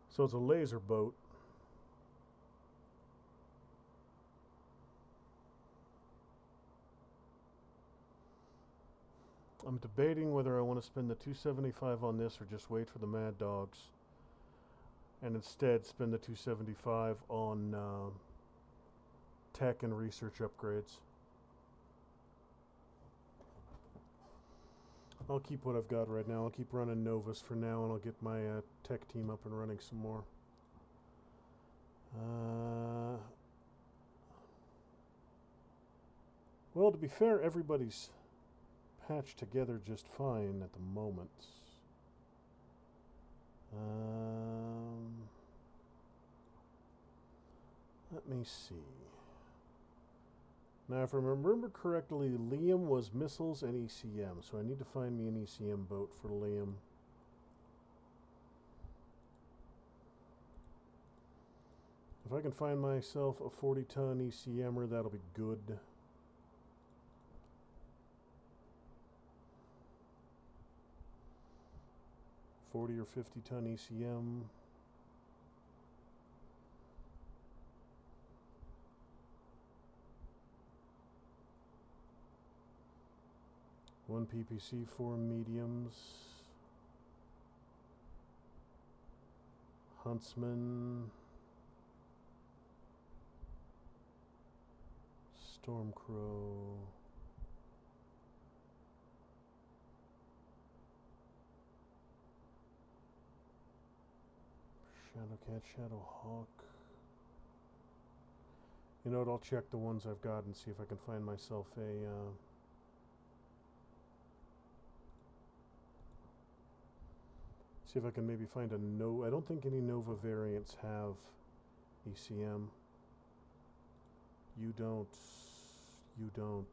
So it's a laser boat. I'm debating whether I want to spend the $275 on this or just wait for the Mad Dogs and instead spend the $275 on tech and research upgrades. I'll keep what I've got right now. I'll keep running Novus for now, and I'll get my tech team up and running some more. Well, to be fair, everybody's patched together just fine at the moment. Let me see. Now, if I remember correctly, Liam was missiles and ECM, so I need to find me an ECM boat for Liam. If I can find myself a 40-ton ECMer, that'll be good. $40 or $50-ton ECM. One PPC, 4 mediums. Huntsman. Stormcrow. Shadowcat, Shadowhawk. You know what, I'll check the ones I've got and see if I can find myself a... see if I can maybe find a no... I don't think any Nova variants have ECM. You don't. You don't.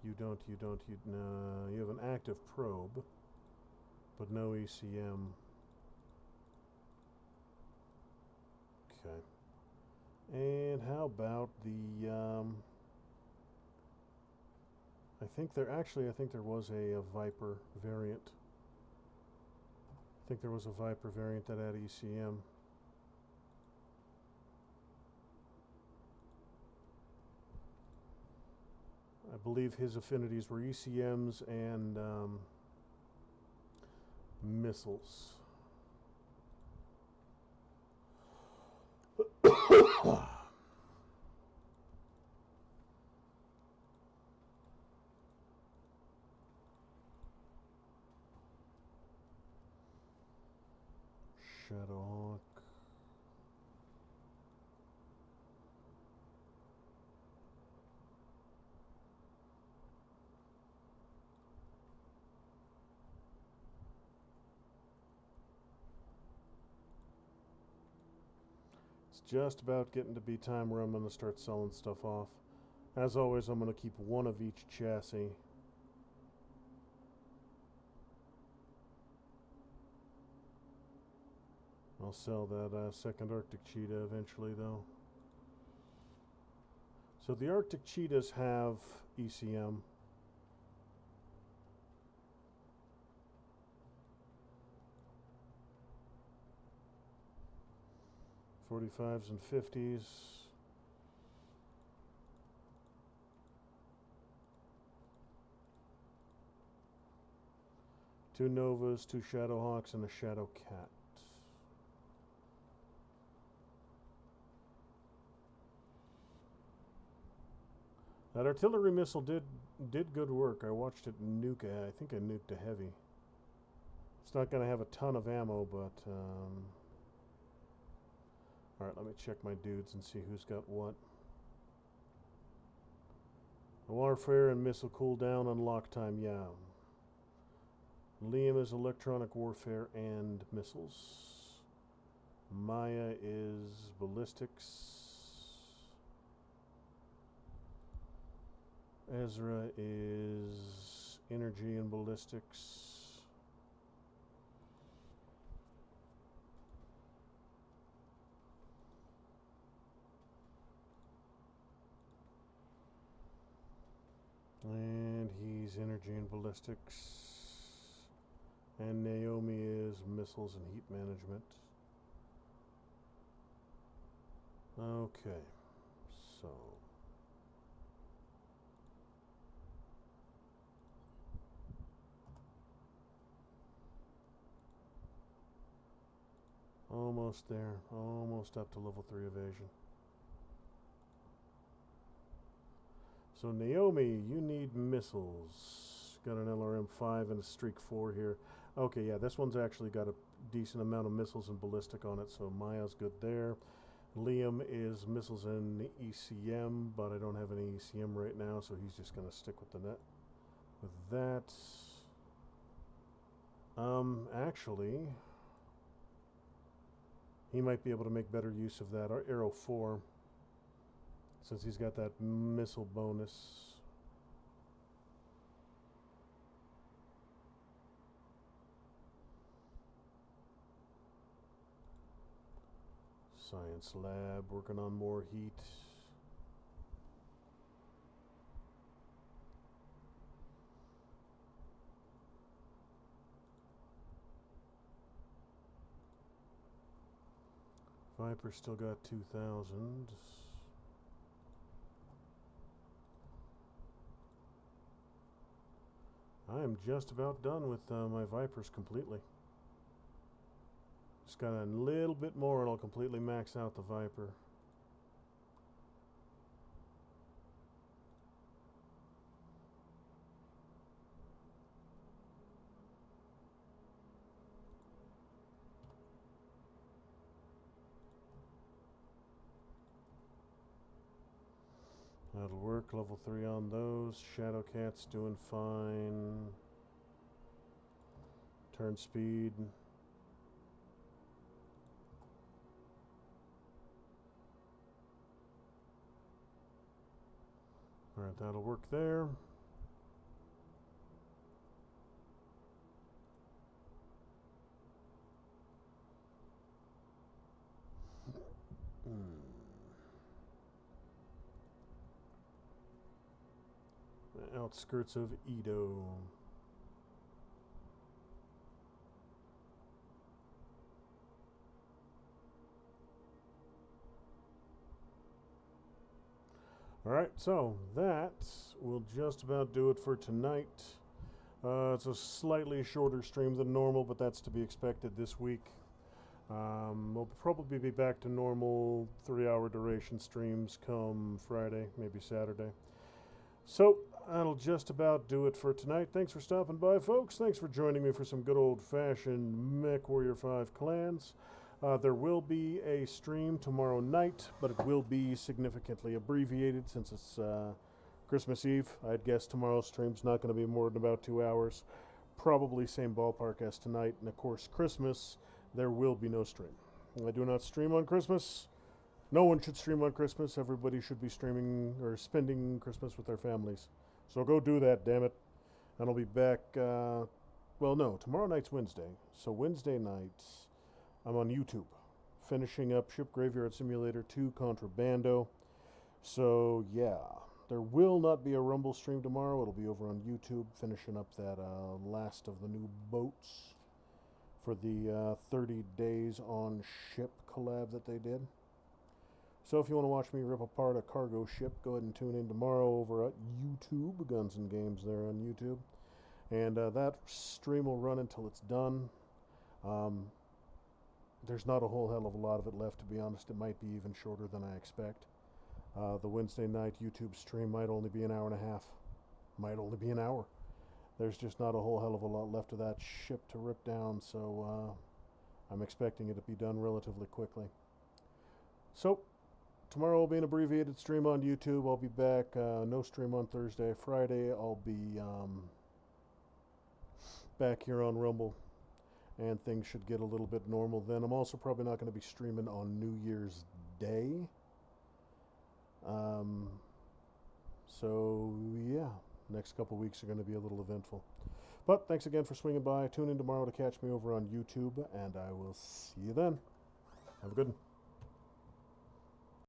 You don't. You don't. You have an active probe, but no ECM. Okay. And how about the... I think there was a Viper variant. I think there was a Viper variant that had ECM. I believe his affinities were ECMs and missiles. Shadowhawk. It's just about getting to be time where I'm going to start selling stuff off. As always, I'm going to keep one of each chassis. I'll sell that second Arctic Cheetah eventually, though. So the Arctic Cheetahs have ECM. .45s and 50s. Two Novas, two Shadowhawks, and a Shadow Cat. That artillery missile did good work. I watched it nuke. I think I nuked a heavy. It's not going to have a ton of ammo, but all right. Let me check my dudes and see who's got what. Warfare and missile cooldown and lock time. Yeah. Liam is electronic warfare and missiles. Maya is ballistics. Ezra is energy and ballistics. And he's energy and ballistics. And Naomi is missiles and heat management. Okay, so almost there, almost up to level 3 evasion. So Naomi, you need missiles. Got an LRM-5 and a Streak 4 here. Okay, yeah, this one's actually got a decent amount of missiles and ballistic on it, so Maya's good there. Liam is missiles and ECM, but I don't have any ECM right now, so he's just going to stick with the net. With that, actually, he might be able to make better use of that Arrow 4, since he's got that missile bonus. Science lab, working on more heat. Viper still got 2,000. I am just about done with my Vipers completely. Just got a little bit more and I'll completely max out the Viper. That'll work. Level 3 on those. Shadow Cat's doing fine. Turn speed. Alright, that'll work there. The outskirts of Edo. Alright, so that will just about do it for tonight. It's a slightly shorter stream than normal, but that's to be expected this week. We'll probably be back to normal 3-hour duration streams come Friday, maybe Saturday. So that'll just about do it for tonight. Thanks for stopping by, folks. Thanks for joining me for some good old-fashioned MechWarrior 5 clans. There will be a stream tomorrow night, but it will be significantly abbreviated since it's Christmas Eve. I'd guess tomorrow's stream's not going to be more than about 2 hours. Probably same ballpark as tonight. And of course, Christmas, there will be no stream. I do not stream on Christmas. No one should stream on Christmas. Everybody should be streaming or spending Christmas with their families. So go do that, damn it. And I'll be back, well, no, tomorrow night's Wednesday. So Wednesday nights, I'm on YouTube, finishing up Ship Graveyard Simulator 2 Contrabando. So, yeah, there will not be a Rumble stream tomorrow. It'll be over on YouTube, finishing up that last of the new boats for the 30 Days on Ship collab that they did. So if you want to watch me rip apart a cargo ship, go ahead and tune in tomorrow over at YouTube, Guns and Games there on YouTube. And that stream will run until it's done. There's not a whole hell of a lot of it left, to be honest. It might be even shorter than I expect. The Wednesday night YouTube stream might only be an hour and a half. Might only be an hour. There's just not a whole hell of a lot left of that ship to rip down, so I'm expecting it to be done relatively quickly. So, tomorrow will be an abbreviated stream on YouTube. I'll be back. No stream on Thursday. Friday, I'll be back here on Rumble, and things should get a little bit normal then. I'm also probably not going to be streaming on New Year's Day. So, yeah, next couple weeks are going to be a little eventful. But thanks again for swinging by. Tune in tomorrow to catch me over on YouTube, and I will see you then. Have a good one.